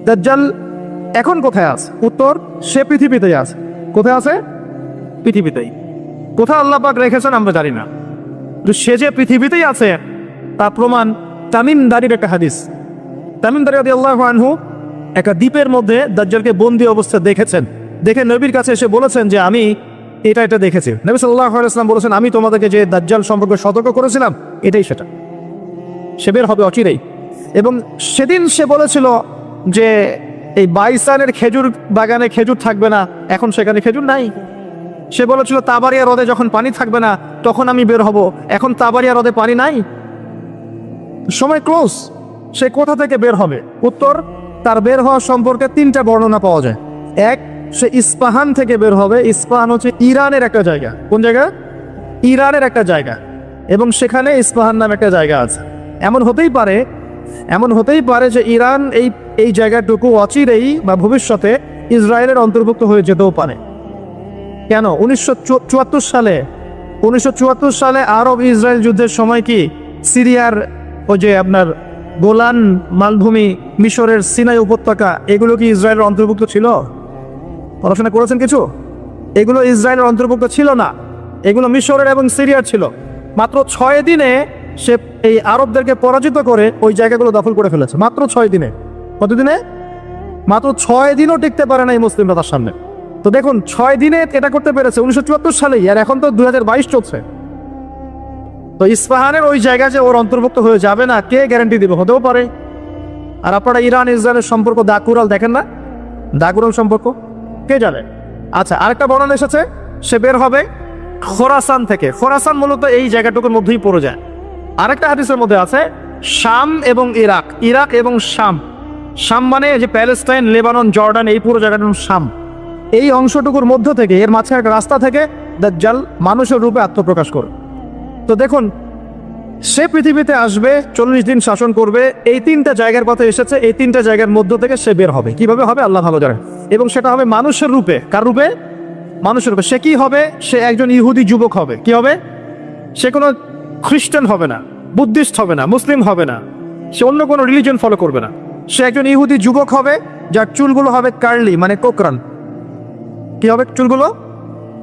দাজ্জাল এখন কোথায় আছে? উত্তর, সে পৃথিবীতেই আছে। কোথায় আছে? পৃথিবীতেই। কোথায় আল্লাহ পাক রেখেছেন আমরা জানি না, কিন্তু সে যে পৃথিবীতেই আছে তা প্রমাণ তামিম দারির একটা হাদিস। তামিম দারি রাদিয়াল্লাহু আনহু একটা দ্বীপের মধ্যে দাজ্জালকে বন্দী অবস্থায় দেখেছেন। দেখে নবীর কাছে এসে বলেছেন যে আমি এটা দেখেছি। নবী সাল্লাল্লাহু আলাইহি ওয়াসাল্লাম বলেছেন, আমি তোমাদেরকে যে দাজ্জাল সম্পর্কে সতর্ক করেছিলাম এটাই সেটা, সে বের হবে অচিরেই। এবং সেদিন সে বলেছিল যে এই বাইসানের খেজুর বাগানে খেজুর থাকবে না, এখন সেখানে খেজুর নাই। সে বলেছিল তাবারিয়া হ্রদে যখন পানি থাকবে না তখন আমি বের হব, এখন তাবারিয়া হ্রদে পানি নাই, সময় ক্লোজ। সে কোথা থেকে বের হবে? উত্তর, তার বের হওয়া সম্পর্কে তিনটা বর্ণনা পাওয়া যায়। এক, সে ইস্পাহান থেকে বের হবে। ইস্পাহান হচ্ছে ইরানের একটা জায়গা। কোন জায়গা? ইরানের একটা জায়গা, এবং সেখানে ইস্পাহান নামে একটা জায়গা আছে। এমন হতেই পারে যে ইরান এই জায়গাটুকু অচিরেই বা ভবিষ্যতে ইসরায়েলের অন্তর্ভুক্ত হয়ে যেতেও পারে। কেন? 1974 সালে আরব ইসরায়েল যুদ্ধের সময় কি সিরিয়ার ওই যে আপনার গোলান মালভূমি, মিশরের সিনাই উপত্যকা, এগুলো কি ইসরায়েলের অন্তর্ভুক্ত ছিল? পড়াশোনা করেছেন কিছু? এগুলো ইসরায়েলের অন্তর্ভুক্ত ছিল না, এগুলো মিশরের এবং সিরিয়ার ছিল। মাত্র 6 দিনে সে এই আরবদেরকে পরাজিত করে ওই জায়গাগুলো দখল করে ফেলেছে। মাত্র 6 দিনে। কতদিনে? মাত্র 6 দিনও টিকতে পারে না এই মুসলিমরা তার সামনে। তো দেখুন, 6 দিনে এটা করতে পেরেছে 1974 সালেই, আর এখন তো 2022 চলছে। তো ইস্পাহানের ওই জায়গা যে ওর অন্তর্ভুক্ত হয়ে যাবে না, কে গ্যারান্টি দিবে? হতেও পারে। আর আপনারা ইরান ইসরায়েলের সম্পর্ক দাকুরাল দেখেন না? দাকুরাল সম্পর্ক কে জানে? আচ্ছা, আরেকটা বর্ণনা এসেছে সে বের হবে খোরাসান থেকে। খোরাসান মূলত এই জায়গাটুকুর মধ্যেই পড়ে যায়। আরেকটা হাদিসের মধ্যে আছে শাম এবং ইরাক, ইরাক এবং শাম। শাম মানে যে প্যালেস্টাইন, লেবানন, জর্ডান, এই পুরো জায়গাটার নাম শাম। এই অংশটুকুর মধ্য থেকে, এর মাঝখানে একটা রাস্তা থেকে দাজ্জাল মানুষের রূপে আত্মপ্রকাশ করে। তো দেখুন, সে পৃথিবীতে আসবে, 40 দিন শাসন করবে। এই 3টা জায়গার কথা এসেছে, এই 3টা জায়গার মধ্য থেকে সে বের হবে। কিভাবে হবে আল্লাহ ভালো জানেন। এবং সেটা হবে মানুষের রূপে। কার রূপে? মানুষের রূপে। সে কি হবে? সে একজন ইহুদি যুবক হবে। কি হবে? সে কোনো খ্রিস্টান হবে না, বুদ্ধিস্ট হবে না, মুসলিম হবে না, সে অন্য কোনো রিলিজন ফলো করবে না। সে একজন ইহুদি যুবক হবে, যার চুলগুলো হবে কার্লি, মানে কোকরান। কি হবে? চুলগুলো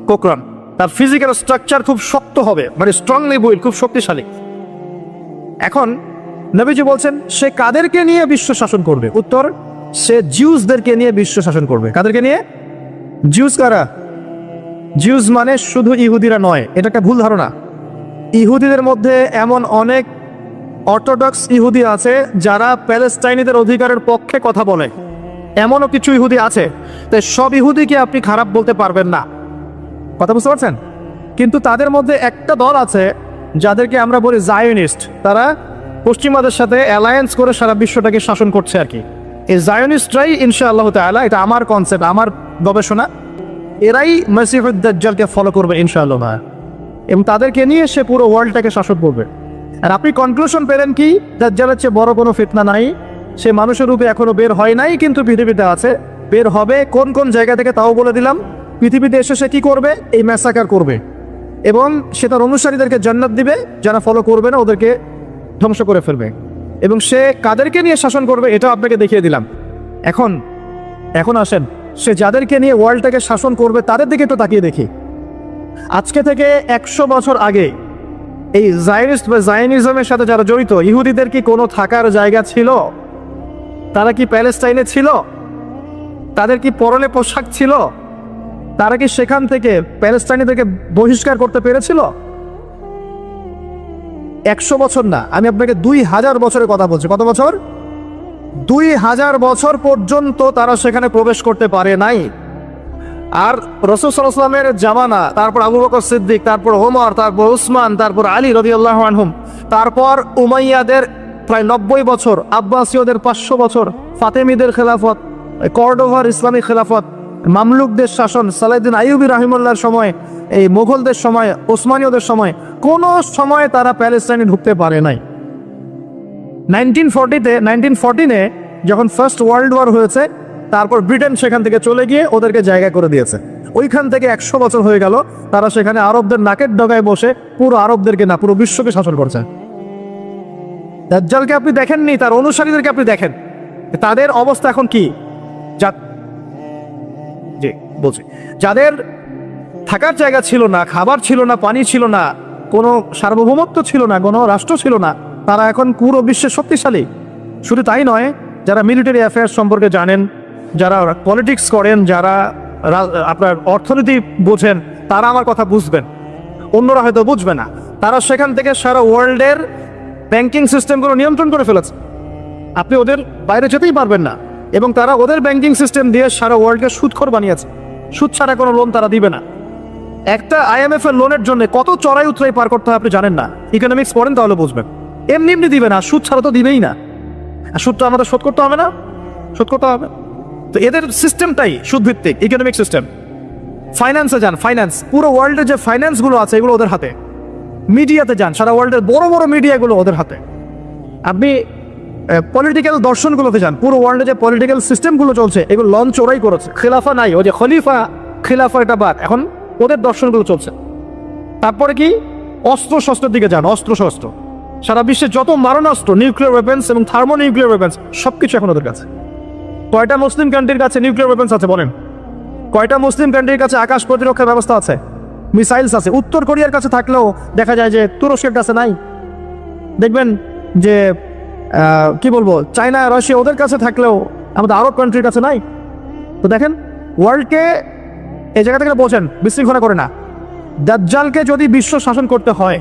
কোকরান। তার ফিজিক্যাল স্ট্রাকচার খুব শক্ত হবে, মানে স্ট্রংলি বিল্ড, খুব শক্তিশালী। এখন নবীজি বলছেন সে কাদেরকে নিয়ে বিশ্ব শাসন করবে? উত্তর, সে জিউসদেরকে নিয়ে বিশ্ব শাসন করবে। কাদেরকে নিয়ে? জিউস কারা? জিউস মানে শুধু ইহুদিরা নয়, এটা একটা ভুল ধারণা। ইহুদিদের মধ্যে এমন অনেক অর্থোডক্স ইহুদি আছে যারা প্যালেস্টাইনিদের অধিকারের পক্ষে কথা বলে, এমনও কিছু ইহুদি আছে। তাই সব ইহুদিকে আপনি খারাপ বলতে পারবেন না। কথা বুঝতে পারছেন? কিন্তু তাদের মধ্যে একটা দল আছে যাদেরকে আমরা বলি জায়োনিস্ট। তারা পশ্চিমাদের সাথে অ্যালায়েন্স করে সারা বিশ্বটাকে শাসন করছে আর কি। এই জায়োনিস্টরাই ইনশাআল্লাহ তাআলা, এটা আমার কনসেপ্ট, আমার গবেষণা, এরাই মসিহুদ দাজ্জালকে ফলো করবে ইনশাআল্লাহ, এবং তাদেরকে নিয়ে সে পুরো ওয়ার্ল্ডটাকে শাসন করবে। আর আপনি কনক্লুশন পেলেন কি? দাজ্জালের চেয়ে বড় কোনো ফিতনা নাই। সে মানুষের রূপে এখনো বের হয় নাই, কিন্তু পৃথিবীতে আছে, বের হবে। কোন কোন জায়গা থেকে তাও বলে দিলাম। পৃথিবীতে এসে সে কি করবে? এই ম্যাসাকার করবে, এবং সে তার অনুসারীদেরকে জান্নাত দিবে, যারা ফলো করবে না ওদেরকে ধ্বংস করে ফেলবে। এবং সে কাদেরকে নিয়ে শাসন করবে এটাও আপনাকে দেখিয়ে দিলাম। এখন আসেন, সে যাদেরকে নিয়ে ওয়ার্ল্ডটাকে শাসন করবে তাদের দিকে একটু তাকিয়ে দেখি। আজকে থেকে 100 বছর আগে এই জায়নিস্ট বা জায়নিজমের সাথে যারা জড়িত, ইহুদিদের কি কোনো থাকার জায়গা ছিল? তারা কি প্যালেস্টাইনে ছিল? তাদের কি পরনে পোশাক ছিল? তারা কি সেখান থেকে প্যালেস্টাইনিদেরকে বহিষ্কার করতে পেরেছিল? 100 বছর না, আমি আপনাকে 2000 বছরের কথা বলছি। কত বছর? 2000 বছর পর্যন্ত তারা সেখানে প্রবেশ করতে পারে নাই। আর রাসূল সাল্লাল্লাহু আলাইহি ওয়াসাল্লামের জামানা, তারপর আবু বকর সিদ্দিক, তারপর ওমর, তারপর উসমান, তারপর আলী রাদিয়াল্লাহু আনহুম, তারপর উমাইয়াদের প্রায় 90 বছর, আব্বাসীয়দের 500 বছর, ফাতেমিদের খেলাফত, কর্ডোভার ইসলামিক খেলাফত, মামলুকদের শাসন, সালাউদ্দিন আইয়ুবী রাহিমাহুল্লাহর সময়, এই মুঘলদের সময়, ওসমানীয়দের সময়, কোনো সময় তারা প্যালেস্টাইনে ঢুকতে পারে নাই। 1914-এ যখন ফার্স্ট ওয়ার্ল্ড ওয়ার হয়েছে, তারপর ব্রিটেন সেখান থেকে চলে গিয়ে ওদেরকে জায়গা করে দিয়েছে। ওইখান থেকে 100 বছর হয়ে গেল তারা সেখানে আরবদের নাকের ডগায় বসে পুরো আরবদেরকে না, পুরো বিশ্বকে শাসন করছে। দাজ্জালকে আপনি দেখেননি, তার অনুসারীদেরকে আপনি দেখেন। তাদের অবস্থা এখন কি? জি বলছি, যাদের থাকার জায়গা ছিল না, খাবার ছিল না, পানি ছিল না, কোনো সার্বভৌমত্ব ছিল না, কোনো রাষ্ট্র ছিল না, তারা এখন পুরো বিশ্বে শক্তিশালী। শুধু তাই নয়, যারা মিলিটারি অ্যাফেয়ার্স সম্পর্কে জানেন, যারা পলিটিক্স করেন, যারা আপনার অর্থনীতি বোঝেন, তারা আমার কথা বুঝবেন, অন্যরা হয়তো বুঝবে না। তারা সেখান থেকে সারা ওয়ার্ল্ডের ব্যাংকিং সিস্টেমগুলো নিয়ন্ত্রণ করে ফেলেছে। আপনি ওদের বাইরে যেতেই পারবেন না। এবং তারা ওদের ব্যাংকিং সিস্টেম দিয়ে সারা ওয়ার্ল্ডকে সুদখোর বানিয়েছে। সুদ ছাড়া কোনো লোন তারা দিবে না। একটা IMF এর লোনের জন্য কত চড়াই উতরাই পার করতে হয় আপনি জানেন না। ইকোনমিক্স পড়েন তাহলে বুঝবেন। এমনি এমনি দিবে না, সুদ ছাড়া তো দিবেই না। আর সুদটা আমাদের শোধ করতে হবে না, শোধ করতে হবে। তো এদের সিস্টেমটাই সুদভিত্তিক ইকোনমিক সিস্টেম। ফাইন্যান্সে যান, ফাইন্যান্স, পুরো ওয়ার্ল্ডের যে ফাইন্যান্সগুলো আছে এগুলো ওদের হাতে। মিডিয়াতে যান, সারা ওয়ার্ল্ডের বড় বড় মিডিয়াগুলো ওদের হাতে। আপনি পলিটিক্যাল দর্শনগুলোতে যান, পুরো ওয়ার্ল্ডে যে পলিটিক্যাল সিস্টেমগুলো চলছে এগুলো লঞ্চ ওরাই করেছে। খিলাফা নাই, ওই যে খলিফা খিলাফা এটা বাদ, এখন ওদের দর্শনগুলো চলছে। তারপরে কি, অস্ত্র শস্ত্রের দিকে যান, অস্ত্র শস্ত্র, সারা বিশ্বে যত মারণাস্ত্র, নিউক্লিয়ার ওয়েপেন্স এবং থার্মো নিউক্লিয়ার ওয়েপেন্স সবকিছু এখন ওদের কাছে। কয়টা মুসলিম কান্ট্রির কাছে নিউক্লিয়ার ওয়েপেন্স আছে বলেন? কয়টা মুসলিম কান্ট্রির কাছে আকাশ প্রতিরক্ষার ব্যবস্থা আছে, মিসাইলস আছে? উত্তর কোরিয়ার কাছে থাকলেও দেখা যায় যে তুরস্কের কাছে নাই। দেখবেন যে কি বলবো, চায়না, রাশিয়া ওদের কাছে থাকলেও আমাদের আরব কান্ট্রির কাছে নাই। তো দেখেন, ওয়ার্ল্ডকে এই জায়গা থেকে বোঝেন, বিশৃঙ্খলা করে না। দাজ্জালকে যদি বিশ্ব শাসন করতে হয়,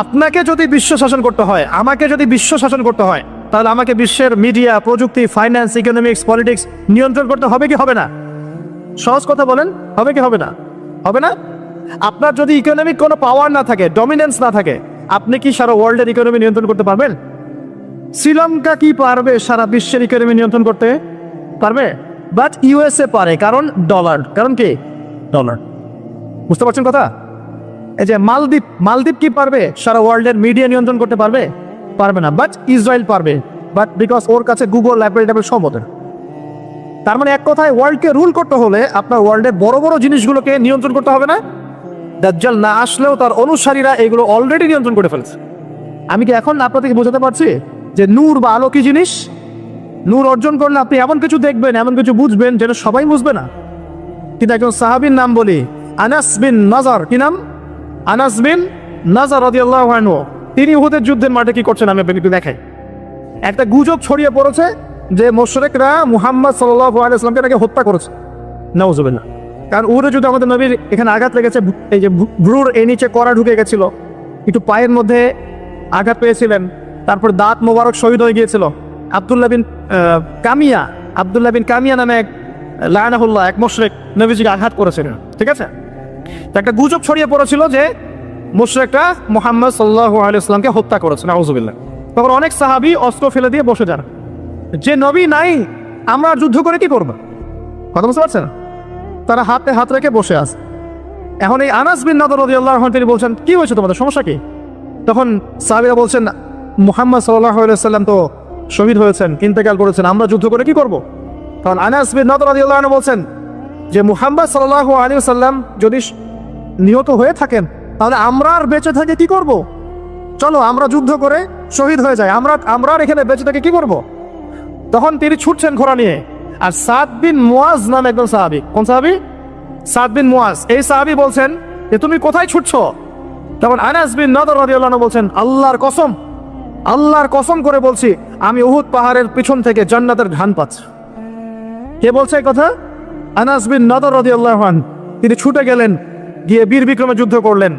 আপনাকে যদি বিশ্ব শাসন করতে হয়, আমাকে যদি বিশ্ব শাসন করতে হয়, তাহলে আমাকে বিশ্বের মিডিয়া, প্রযুক্তি, ফাইন্যান্স, ইকোনমিক্স, পলিটিক্স নিয়ন্ত্রণ করতে হবে কি হবে না? সহজ কথা বলেন, হবে কি হবে না? হবে না? আপনার যদি ইকোনমিক কোনো পাওয়ার না থাকে, ডমিনেন্স না থাকে, আপনি কি সারা ওয়ার্ল্ডের ইকোনমি নিয়ন্ত্রণ করতে পারবেন? শ্রীলঙ্কা কি পারবে সারা বিশ্বের ইকোনমি নিয়ন্ত্রণ করতে? পারবে? বাট USA পারে, কারণ ডলার। কারণ কি? ডলার। বুঝতে পারছেন কথা? এই যে মালদ্বীপ কি পারবে সারা ওয়ার্ল্ডের মিডিয়া নিয়ন্ত্রণ করতে পারবে? পারবে না। বাট ইসরায়েল পারবে, বাট বিকজ ওর কাছে গুগল, অ্যাপল সব ওদের। তার মানে এক কথায়, ওয়ার্ল্ডকে রুল করতে হলে আপনার ওয়ার্ল্ডের বড় বড় জিনিসগুলোকে নিয়ন্ত্রণ করতে হবে না? দাজ্জাল না আসলেও তার অনুসারীরা এগুলো অলরেডি নিয়ন্ত্রণ করে ফেলছে। আমি কি এখন আপনাদেরকে বোঝাতে পারছি যে নূর বা আলো কি জিনিস? নূর অর্জন করলে আপনি এমন কিছু দেখবেন, এমন কিছু বুঝবেন যেটা সবাই বুঝবে না। কিন্তু একজন সাহাবীর নাম বলি, আনাস বিন নাজার। কি নাম? আনাস বিন নাজার রাদিয়াল্লাহু আনহু। তিনি উহুদের যুদ্ধের মাঠে কি করছেন আমি আপনাকে একটু দেখাই। একটা গুজব ছড়িয়ে পড়েছে যে মুশরিকরা মুহাম্মদ সাল্লাল্লাহু আলাইহি ওয়াসাল্লামকে নাকি হত্যা করেছে। নাউজুবিল্লাহ। কারণ উহুদের যুদ্ধে আমাদের নবীর এখানে আঘাত লেগেছে, এই যে ভ্রুর এই নিচে কড়া ঢুকে গেছিল, একটু পায়ের মধ্যে আঘাত পেয়েছিলেন, তারপর দাঁত মোবারক শহীদ হয়ে গিয়েছিল। আব্দুল্লাহ বিন কামিয়া নামে এক লায়নাহুল্লাহ, এক মুশরিক নবীজিকে আঘাত করেছিলেন। ঠিক আছে, তো একটা গুজব ছড়িয়ে পড়েছিল যে মুশরিকরা মুহাম্মদ সাল্লাল্লাহু আলাইহি ওয়াসাল্লামকে হত্যা করেছে। নাউজুবিল্লাহ। তখন অনেক সাহাবী অস্ত্র ফেলে দিয়ে বসে যান, যে নবী নাই, আমরা যুদ্ধ করে কি করব? কথা বুঝতে পারছেন? তারা হাতে হাত রেখে বসে আছে। এখন এই আনাস বিন নাদর রাদিয়াল্লাহু আনহু তিনি বলছেন, কি হয়েছে তোমাদের, সমস্যা কি? তখন সাহাবীরা বলছেন, মুহাম্মদ সাল্লাল্লাহু আলাইহি ওয়াসাল্লাম তো শহীদ হয়েছেন, ইন্তেকাল করেছেন, আমরা যুদ্ধ করে কি করব? তখন আনাস বিন নাদর রাদিয়াল্লাহু আনহু বলছেন যে মুহাম্মদ সাল্লাল্লাহু আলাইহি ওয়াসাল্লাম যদি নিহত হয়ে থাকেন, তাহলে আমরা আর বেঁচে থেকে কি করব? চলো আমরা যুদ্ধ করে শহীদ হয়ে যাই, আমরা আর এখানে বেঁচে থেকে কি করব? তখন তিনি ছুটছেন ঘোড়া নিয়ে। আর সাদ বিন মুয়াজ নামে একজন সাহাবী। কোন সাহাবী? সাদ বিন মুয়াজ। এই সাহাবী বলছেন যে তুমি কোথায় ছুটছো? তখন আনাস বিন নাদর রাদিয়াল্লাহু আনহু বলছেন, আল্লাহর কসম করে বলছি, আমি উহুদ পাহাড়ের পিছন থেকে জান্নাতের ঘ্রাণ পাচ্ছি। কে বলছে এই কথা? আনাস বিন নাদর রাদিয়াল্লাহু আনহু। তিনি ছুটে গেলেন, গিয়ে বীর বিক্রমে যুদ্ধ করলেন।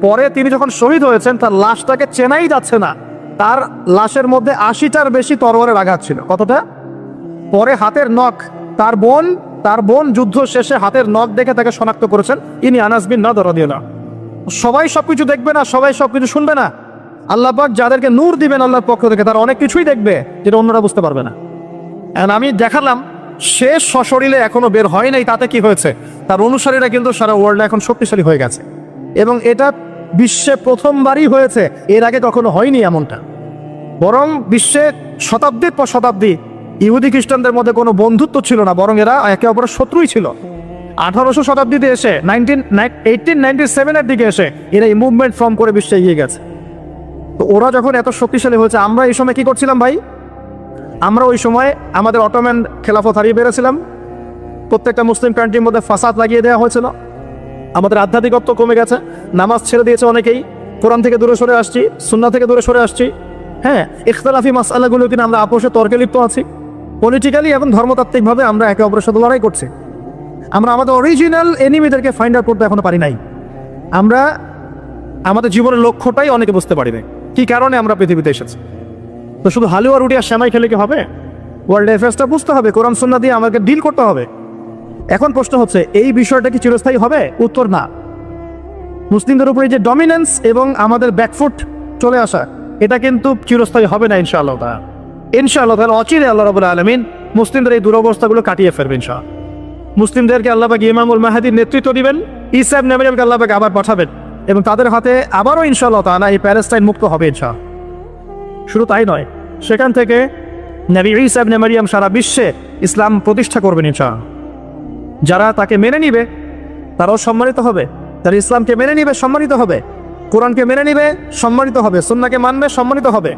পরে তিনি যখন শহীদ হয়েছেন, তার লাশটাকে চেনাই যাচ্ছে না। তার লাশের মধ্যে 80টার বেশি তরবারের আঘাত ছিল। কতটা? পরে হাতের নখ, তার বোন যুদ্ধ শেষে হাতের নখ দেখে তাকে শনাক্ত করেছেন, ইনি আনাস বিন নাদর রাদিয়াল্লাহু আনহু। সবাই সবকিছু দেখবে না, সবাই সবকিছু শুনবে না। আল্লাহ পাক যাদেরকে নূর দিবেন আল্লাহর পক্ষ থেকে, তারা অনেক কিছুই দেখবে যেটা অন্যরা বুঝতে পারবে না। আমি দেখালাম, শেষ সশরীরে এখনো বের হয় নাই, তাতে কি হয়েছে? তার অনুসারীরা কিন্তু সারা ওয়ার্ল্ডে এখন শক্তিশালী হয়ে গেছে, এবং এটা বিশ্বে প্রথমবারই হয়েছে। এর আগে কখনো হয়নি এমনটা। বরং বিশ্বে শতাব্দীর পর শতাব্দী ইহুদি খ্রিস্টানদের মধ্যে কোনো বন্ধুত্ব ছিল না, বরং এরা একে অপরের শত্রুই ছিল। 1800 শতাব্দীতে এসে 1897-এর দিকে এসে এরা এই মুভমেন্ট ফর্ম করে বিশ্বে এগিয়ে গেছে। তো ওরা যখন এত শক্তিশালী হয়েছে, আমরা এই সময় কি করছিলাম ভাই? আমরা ওই সময় আমাদের অটোম্যান খেলাফত হারিয়ে বেড়েছিলাম, প্রত্যেকটা মুসলিম কান্ট্রির মধ্যে ফাসাদ লাগিয়ে দেওয়া হয়েছিল, আমাদের আধ্যাত্মিকত্ব কমে গেছে, নামাজ ছেড়ে দিয়েছে অনেকেই, কোরআন থেকে দূরে সরে আসছি, সুন্নাহ থেকে দূরে সরে আসছি। হ্যাঁ, ইখতিলাফি মাসআলাগুলো কিনা আমরা আপোষে তর্কে লিপ্ত আছি, পলিটিক্যালি এবং ধর্মতাত্ত্বিকভাবে আমরা একে অপরের সাথে লড়াই করছি। আমরা আমাদের অরিজিনাল এনিমিদেরকে ফাইন্ড আউট করতে এখনো পারি নাই। আমরা আমাদের জীবনের লক্ষ্যটাই অনেকে বুঝতে পারি নাই, কি কারণে আমরা পৃথিবীতে এসেছি। তো শুধু হালুয়া রুটি আর সেমাই খেলে কি হবে? ওয়ার্ল্ড অ্যাফেয়ার্সটা বুঝতে হবে, কোরআন সুন্নাহ দিয়ে আমাকে ডিল করতে হবে। এখন প্রশ্ন হচ্ছে, এই বিষয়টা কি চিরস্থায়ী হবে? উত্তর না। মুসলিমদের উপরে যে ডমিনেন্স এবং আমাদের ব্যাকফুট চলে আসা, এটা কিন্তু চিরস্থায়ী হবে না ইনশাআল্লাহ। ইনশাআল্লাহ তাআলা অচিরে আল্লাহ রাব্বুল আলামিন মুসলিমদের এই দুরবস্থাগুলো কাটিয়ে ফেলবেন ইনশাআল্লাহ। মুসলিমদেরকে আল্লাহ পাক ইমামুল মাহদীর নেতৃত্ব দিবেন, ঈসা ইবনে মারইয়ামকে আল্লাহ পাক আবার পাঠাবেন এবং তাদের হাতে আবারও ইনশাআল্লাহ তাআলা এই প্যালেস্টাইন মুক্ত হবে ইনশাআল্লাহ। শুধু তাই নয়, সেখান থেকে নবী ঈসা ইবনে মারইয়াম সারা বিশ্বে ইসলাম প্রতিষ্ঠা করবেন ইনশাআল্লাহ। যারা তাকে মেনে নিবে তারাও সম্মানিত হবে, যারা ইসলামকে মেনে নিবে সম্মানিত হবে, কোরআনকে মেনে নিবে সম্মানিত হবে, সুন্নাহকে মানবে সম্মানিত হবে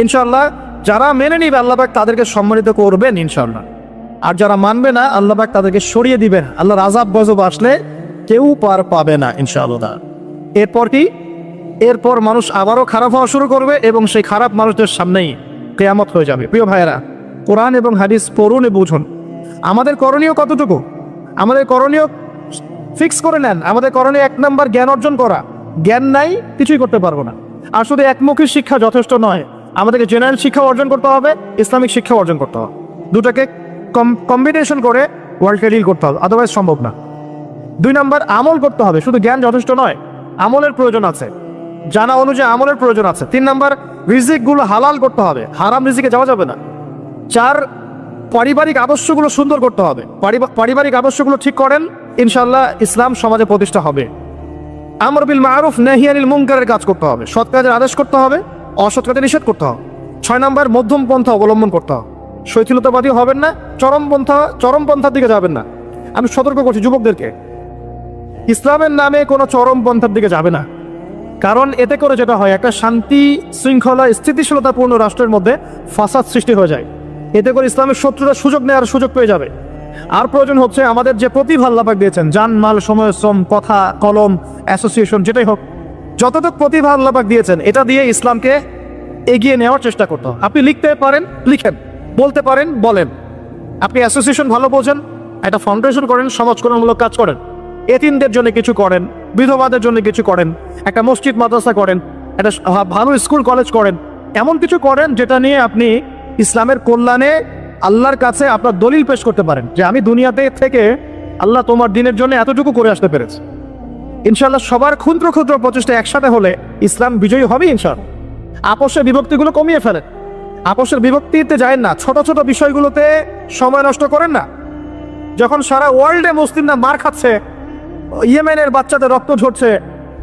ইনশাআল্লাহ। যারা মেনে নিবে আল্লাহ পাক তাদেরকে সম্মানিত করবেন ইনশাআল্লাহ, আর যারা মানবে না আল্লাহ পাক তাদেরকে সরিয়ে দিবেন। আল্লাহর আযাব গজব আসলে কেউ পার পাবে না ইনশাআল্লাহ। এরপর কি? এরপর মানুষ আবারও খারাপ হওয়া শুরু করবে এবং সেই খারাপ মানুষদের সামনেই কিয়ামত হয়ে যাবে। প্রিয় ভাইয়েরা, কোরআন এবং হাদিস পড়ুন এবং বুঝুন। আমাদের করণীয় কতটুকু? আমাদের করণীয় ফিক্স করে নেন। আমাদের করণীয় 1 নম্বর জ্ঞান অর্জন করা। জ্ঞান নাই, কিছুই করতে পারবো না। আর শুধু একমুখী শিক্ষা যথেষ্ট নয়, আমাদেরকে জেনারেল শিক্ষা অর্জন করতে হবে, ইসলামিক শিক্ষা অর্জন করতে হবে। দুটাকে কম্বিনেশন করে ওয়ার্ল্ডকে ডিল করতে হবে, আদারওয়াইজ সম্ভব না। 2 নম্বর আমল করতে হবে, শুধু জ্ঞান যথেষ্ট নয়, আমলের প্রয়োজন আছে, জানা অনুযায়ী আমলের প্রয়োজন আছে। 3 নম্বর রিজিকগুলো হালাল করতে হবে, হারাম রিজিকে যাওয়া যাবে না। 4 পারিবারিক আদর্শগুলো সুন্দর করতে হবে, পারিবারিক আদর্শগুলো ঠিক করেন, ইনশাআল্লাহ ইসলাম সমাজে প্রতিষ্ঠা হবে। আমর বিল মারুফ নাহি আনিল মুনকারের কাজ করতে হবে, সৎ কাজের আদেশ করতে হবে, অসৎ কাজে নিষেধ করতে হবে। 6 নম্বর মধ্যম পন্থা অবলম্বন করতে হবে, শৈথিলতাবাদী হবেন না, চরমপন্থার দিকে যাবেন না। আমি সতর্ক করছি যুবকদেরকে, ইসলামের নামে কোনো চরমপন্থার দিকে যাবে না। কারণ এতে করে যেটা হয়, একটা শান্তি শৃঙ্খলা স্থিতিশীলতাপূর্ণ রাষ্ট্রের মধ্যে ফাসাদ সৃষ্টি হয়ে যায়। এতে করে ইসলামের শত্রুরা সুযোগ নেওয়ার সুযোগ পেয়ে যাবে। আর প্রয়োজন হচ্ছে আমাদের যে প্রতিভা আল্লাহ পাক দিয়েছেন, জান মাল সময় শ্রম কথা কলম অ্যাসোসিয়েশন যেটাই হোক, যতটুকু প্রতিভা আল্লাহ পাক দিয়েছেন এটা দিয়ে ইসলামকে এগিয়ে নেওয়ার চেষ্টা করতে হবে। আপনি লিখতে পারেন লিখেন, বলতে পারেন বলেন, আপনি অ্যাসোসিয়েশন ভালো বোঝেন, একটা ফাউন্ডেশন করেন, সমাজকরণমূলক কাজ করেন, এতিমদের জন্য কিছু করেন, বিধবাদের জন্য কিছু করেন, একটা মসজিদ মাদ্রাসা করেন, একটা ভালো স্কুল কলেজ করেন, এমন কিছু করেন যেটা নিয়ে আপনি ইসলামের কল্যাণে আল্লাহর কাছে আপনার দলিল পেশ করতে পারেন যে আমি দুনিয়াতে থেকে আল্লাহ তোমার দিনের জন্য এতটুকু করে আসতে পেরেছি। ইনশাআল্লাহ সবার ক্ষুদ্র ক্ষুদ্র প্রচেষ্টা একসাথে হলে ইসলাম বিজয়ী হবে ইনশাআল্লাহ। আপোষের বিভক্তিগুলো কমিয়ে ফেলেন, আপোষের বিভক্তিতে যায় না, ছোট ছোট বিষয়গুলোতে সময় নষ্ট করেন না। যখন সারা ওয়ার্ল্ডে মুসলিমরা মার খাচ্ছে, ইয়েমেনের বাচ্চাদের রক্ত ঝরছে,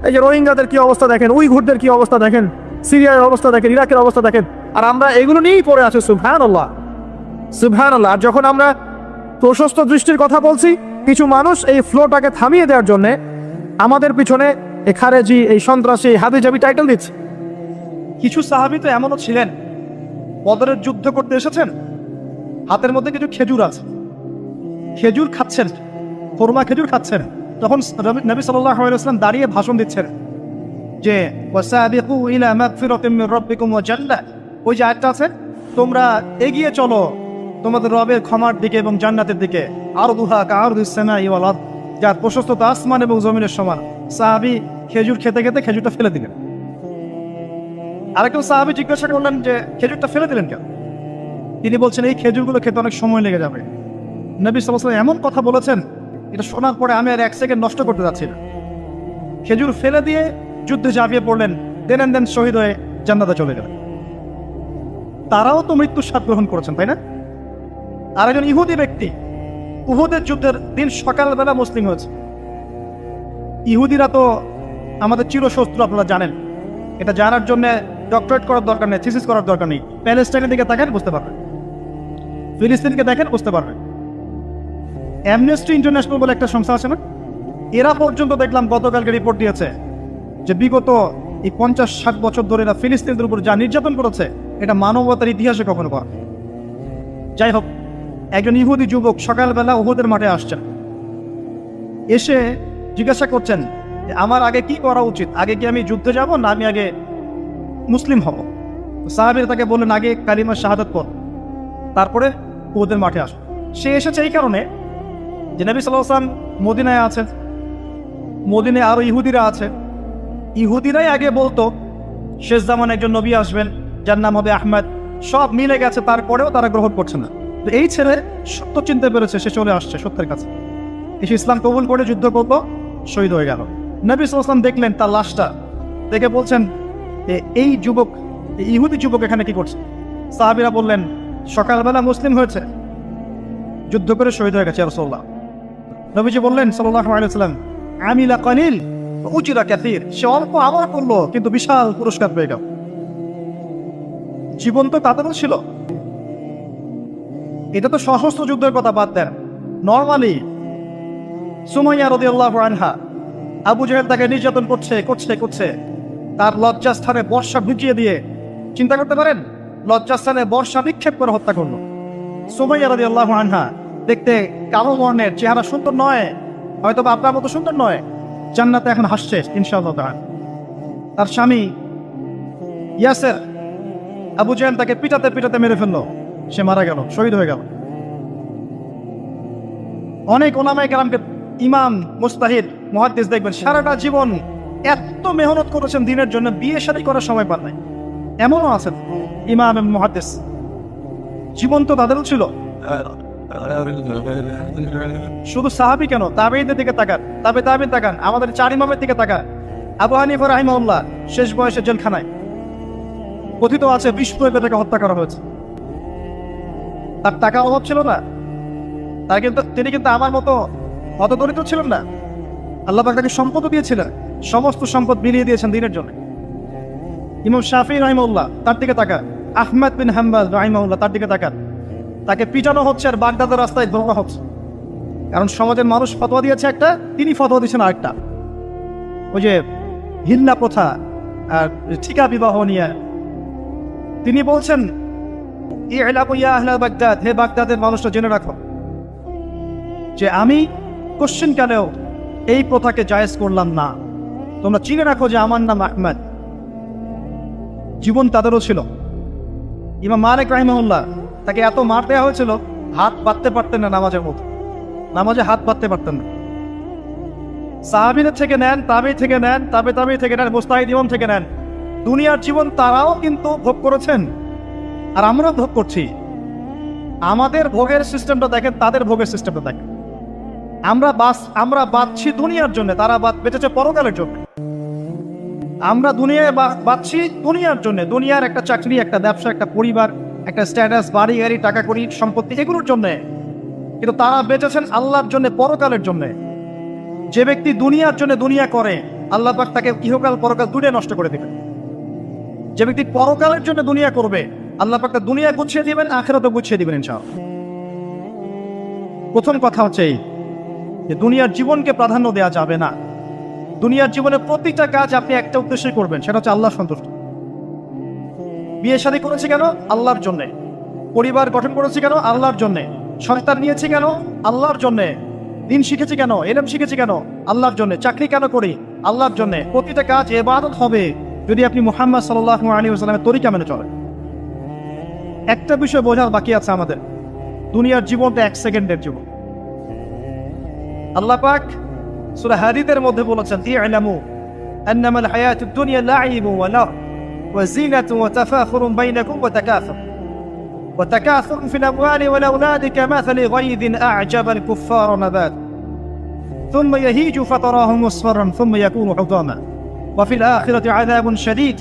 এই যে রোহিঙ্গাদের কি অবস্থা দেখেন, উইঘুরদের কি অবস্থা দেখেন, সিরিয়ার অবস্থা দেখেন, ইরাকের অবস্থা দেখেন, আর আমরা এগুলো নিয়েই পড়ে আছি। সুবহানাল্লাহ সুবহানাল্লাহ। আর যখন আমরা প্রশস্ত দৃষ্টির কথা বলছি, কিছু মানুষ এই ফ্লোটাকে থামিয়ে দেওয়ার জন্য আমাদের পিছনে এই খারেজি, এই সন্ত্রাসী, হাবিজাবি টাইটেল দিচ্ছে। কিছু সাহাবী তো এমনও ছিলেন, বদরের যুদ্ধ করতে এসেছেন, হাতের মধ্যে কিছু খেজুর আছে, খেজুর খাচ্ছেন, খোরমা খেজুর খাচ্ছেন। তখন নবী সাল্লাল্লাহু আলাইহি ওয়াসাল্লাম দাঁড়িয়ে ভাষণ দিচ্ছেন যে ওয়াসাবিকু ইলা মাগফিরাতিম মির রাব্বিকুম ওয়া জান্নাহ। ওই যে আয়াতটা আছে, তোমরা এগিয়ে চলো তোমাদের রবের ক্ষমার দিকে এবং জান্নাতের দিকে। আরদুহা কাআরদিস সামাই ওয়াল আরদ, যার প্রশস্ততা আসমান এবং জমিনের সমান। সাহাবী খেজুর খেতে খেতে খেজুরটা ফেলে দিলেন। আরেকজন সাহাবী জিজ্ঞাসা করলেন যে খেজুরটা ফেলে দিলেন কেন? তিনি বলছেন এই খেজুরগুলো খেতে অনেক সময় লেগে যাবে। নবী সাল্লাল্লাহু আলাইহি ওয়াসাল্লাম এমন কথা বলেছেন, এটা শোনার পরে আমি আর 1 সেকেন্ড নষ্ট করতে যাচ্ছি না। খেজুর ফেলে দিয়ে যুদ্ধে ঝাঁপিয়ে পড়লেন, দেন শহীদ হয়ে জান্নাতে চলে গেলেন। তারাও তো মৃত্যুর স্বাদ গ্রহণ করেছেন, তাই না? আর একজন ইহুদি ব্যক্তি উহুদের যুদ্ধের দিন সকালবেলা মুসলিম হয়েছে। ইহুদিরা তো আমাদের চিরশত্রু, আপনারা জানেন। এটা জানার জন্য ডক্টরেট করার দরকার নেই, থিসিস করার দরকার নেই। প্যালেস্টাইনের দিকে তাকান বুঝতে পারবেন, ফিলিস্তিনকে দেখেন বুঝতে পারবেন। অ্যামনেস্টি ইন্টারন্যাশনাল বলে একটা সংস্থা আছে না, এরা পর্যন্ত দেখলাম গতকালকে রিপোর্ট দিয়েছে যে বিগত এই 50-60 বছর ধরে এরা ফিলিস্তিনদের উপর যা নির্যাতন করেছে, এটা মানবতার ইতিহাসে কখনো করা। যাই হোক, একজন ইহুদি যুবক সকালবেলা উহুদের মাঠে আসছেন, এসে জিজ্ঞাসা করছেন আমার আগে কি করা উচিত, আগে কি আমি যুদ্ধে যাব না আমি আগে মুসলিম হব? সাহাবীরা তাকে বললেন আগে কালিমা শাহাদাত পড়, তারপরে উহুদের মাঠে আস। সে এসেছে এই কারণে যে নবী সাল্লাল্লাহু আলাইহি ওয়াসাল্লাম মদিনায় আছেন, মদিনায় আরো ইহুদিরা আছে, ইহুদিরাই আগে বলতো শেষ জামানে একজন নবী আসবেন যার নাম হবে আহমদ, সব মিলে গেছে, তারপরেও তারা গ্রহণ করছে না। তো এই ছেলে সত্য চিনতে পেরেছে, সে চলে আসছে সত্যের কাছে, এসে ইসলাম কবুল করে যুদ্ধ করলো, শহীদ হয়ে গেল। নবী সাল্লাল্লাহু আলাইহি ওয়াসাল্লাম দেখলেন তার লাশটা, দেখে বলছেন এই যুবক, এই ইহুদি যুবক এখানে কি করছে? সাহাবীরা বললেন সকালবেলা মুসলিম হয়েছে, যুদ্ধ করে শহীদ হয়ে গেছে ইয়া রাসূলুল্লাহ। নবীজি বললেন সাল্লাল্লাহু আলাইহি ওয়াসাল্লাম আমিলা কালিল উজরা কাসীর, সে অল্প আমল করলো কিন্তু বিশাল পুরস্কার পেয়ে গেল। জীবন তো তাদেরও ছিল। এটা তো সশস্ত্র যুদ্ধের কথা বাদ দেন, নর্মালি সুমাইয়া রাদিয়াল্লাহু আনহা, আবু জাহেল তাকে নির্যাতন করছে, তার লজ্জাস্থানে বর্ষা ঢুকিয়ে দিয়ে, চিন্তা করতে পারেন, লজ্জাস্থানে বর্ষা নিক্ষেপ করে হত্যা করলো। সুমাইয়া রাদিয়াল্লাহু আনহা দেখতে কালো বর্ণের, চেহারা সুন্দর নয়, হয়তো বা আপনার মতো সুন্দর নয়, জান্নাতে এখন হাসছে ইনশাআল্লাহ তাআলা। তার স্বামী ইয়াসের, আবু জাহেল তাকে পিটাতে মেরে ফেললো, সে মারা গেল, শহীদ হয়ে গেল। অনেক ওলামায়ে কেরামকে, ইমাম, মুজতাহিদ, মুহাদ্দিস দেখবেন সারাটা জীবন এত মেহনত করেছেন দ্বীনের জন্য, বিয়ে শাদী করার সময় পান নাই, এমনও আছেন ইমাম এবং মুহাদ্দিস। জীবন তো তাদেরও ছিল। শুধু সাহাবী কেন, তাবেঈদের দিকে তাকান, তাবেঈন তাকান, আমাদের চার ইমামের দিকে তাকান। আবু হানিফা রাহিমাহুল্লাহ শেষ বয়সে জেলখানায়, কথিত আছে বিষ প্রয়োগে তাকে হত্যা করা হয়েছে। তার টাকা অভাব ছিল না, তিনি কিন্তু আমার মতো হতদরিদ্র ছিলেন না। আল্লাহ পাক তাকে সম্পদও দিয়েছিলেন, সমস্ত সম্পদ বিলিয়ে দিয়েছেন দ্বীনের জন্য। ইমাম শাফিঈ রাহিমাহুল্লাহ তার দিকে তাকান, আহমদ বিন হাম্বল রাহিমাহুল্লাহ তার দিকে তাকান, তাকে পিটানো হচ্ছে আর বাগদাদের রাস্তায় ধরা হচ্ছে, কারণ সমাজের মানুষ ফতোয়া দিয়েছে একটা, তিনি ফতোয়া দিয়েছেন আরেকটা। ওই যে হিল্লা প্রথা আর ঠিকা বিবাহ নিয়ে তিনি বলছেন ই'লামু ইয়া আহলা বাগদাদ, হে বাগদাদের মানুষরা জেনে রাখো যে আমি কোশ্চেন কেনেও এই প্রথাকে জায়েজ করলাম না, তোমরা চিনে রাখো যে আমার নাম আহমদ। জীবন তাদেরও ছিল। ইমাম মালিক রাহিমাহুল্লাহ, তাকে এত মার দেওয়া হয়েছিল, হাত বাঁধতে পারতেন না নামাজের মতো, নামাজে হাত বাঁধতে পারতেন না। সাহাবীদের থেকে নেন, তাবেঈ থেকে নেন, তাবেঈ থেকে নেন, মুজতাহিদ ইমাম থেকে নেন, দুনিয়ার জীবন তারাও কিন্তু ভোগ করেছেন আর আমরাও ভোগ করছি। আমাদের ভোগের সিস্টেমটা দেখেন, তাদের ভোগের সিস্টেমটা দেখেন। আমরা বাঁচছি দুনিয়ার জন্য, তারা বেঁচেছে পরকালের জন্য। আমরা দুনিয়ায় বাঁচছি দুনিয়ার জন্য, দুনিয়ার একটা চাকরি, একটা ব্যবসা, একটা পরিবার, একটা স্ট্যাটাস, বাড়ি গাড়ি, টাকা কড়ি, সম্পত্তি, এগুলোর জন্য। কিন্তু তারা বেঁচেছেন আল্লাহর জন্য, পরকালের জন্য। যে ব্যক্তি দুনিয়ার জন্য দুনিয়া করে, আল্লাহ পাক তাকে ইহকাল পরকাল দুটোই নষ্ট করে দেবেন। যে ব্যক্তি পরকালের জন্য দুনিয়া করবে, আল্লাহ পাক তার দুনিয়া গুছিয়ে দিবেন, আখিরাতও গুছিয়ে দিবেন ইনশাআল্লাহ। প্রথম কথা হচ্ছে এই যে দুনিয়ার জীবনকে প্রাধান্য দেওয়া যাবে না। দুনিয়ার জীবনে প্রতিটা কাজ আপনি একটা উদ্দেশ্যে করবেন, সেটা হচ্ছে আল্লাহ সন্তুষ্ট। বিয়ে শাদী করেছি কেন? আল্লাহর জন্যে। পরিবার গঠন করেছি কেন? আল্লাহর জন্যে। সন্তান নিয়েছি কেন? আল্লাহর জন্যে। দিন শিখেছি কেন? ইলম শিখেছি কেন? আল্লাহর জন্যে। চাকরি কেন করি? আল্লাহর জন্যে। প্রতিটা কাজ ইবাদত হবে যদি আপনি মুহাম্মদ সাল্লাল্লাহু আলাইহি ওয়াসাল্লামের তরিকা মেনে চলেন। একটা বিষয় বোঝার বাকি আছে আমাদের, দুনিয়ার জীবনটা 1 সেকেন্ডের জীবন। আল্লাহ পাক সূরা হাদীদের মধ্যে বলেছেন ই'লামু আন্নামাল হায়াতুদ দুনিয়া লা'iবun ওয়া লাহু ওয়া জিনাতুন ওয়া তাফাখুরুন বাইনাকুম ওয়া তাকাসুরun ফিল আমওয়ালি ওয়াল আওলাদি কামাসালি গায়যিন আ'জাবাল কুফফারা নাবাত থুম্মা ইয়াহিজু ফাতারাহু মুসফাররান থুম্মা ইয়াকুনু হুতামা ওয়া ফিল আখিরাতি আযাবুন শাদীদ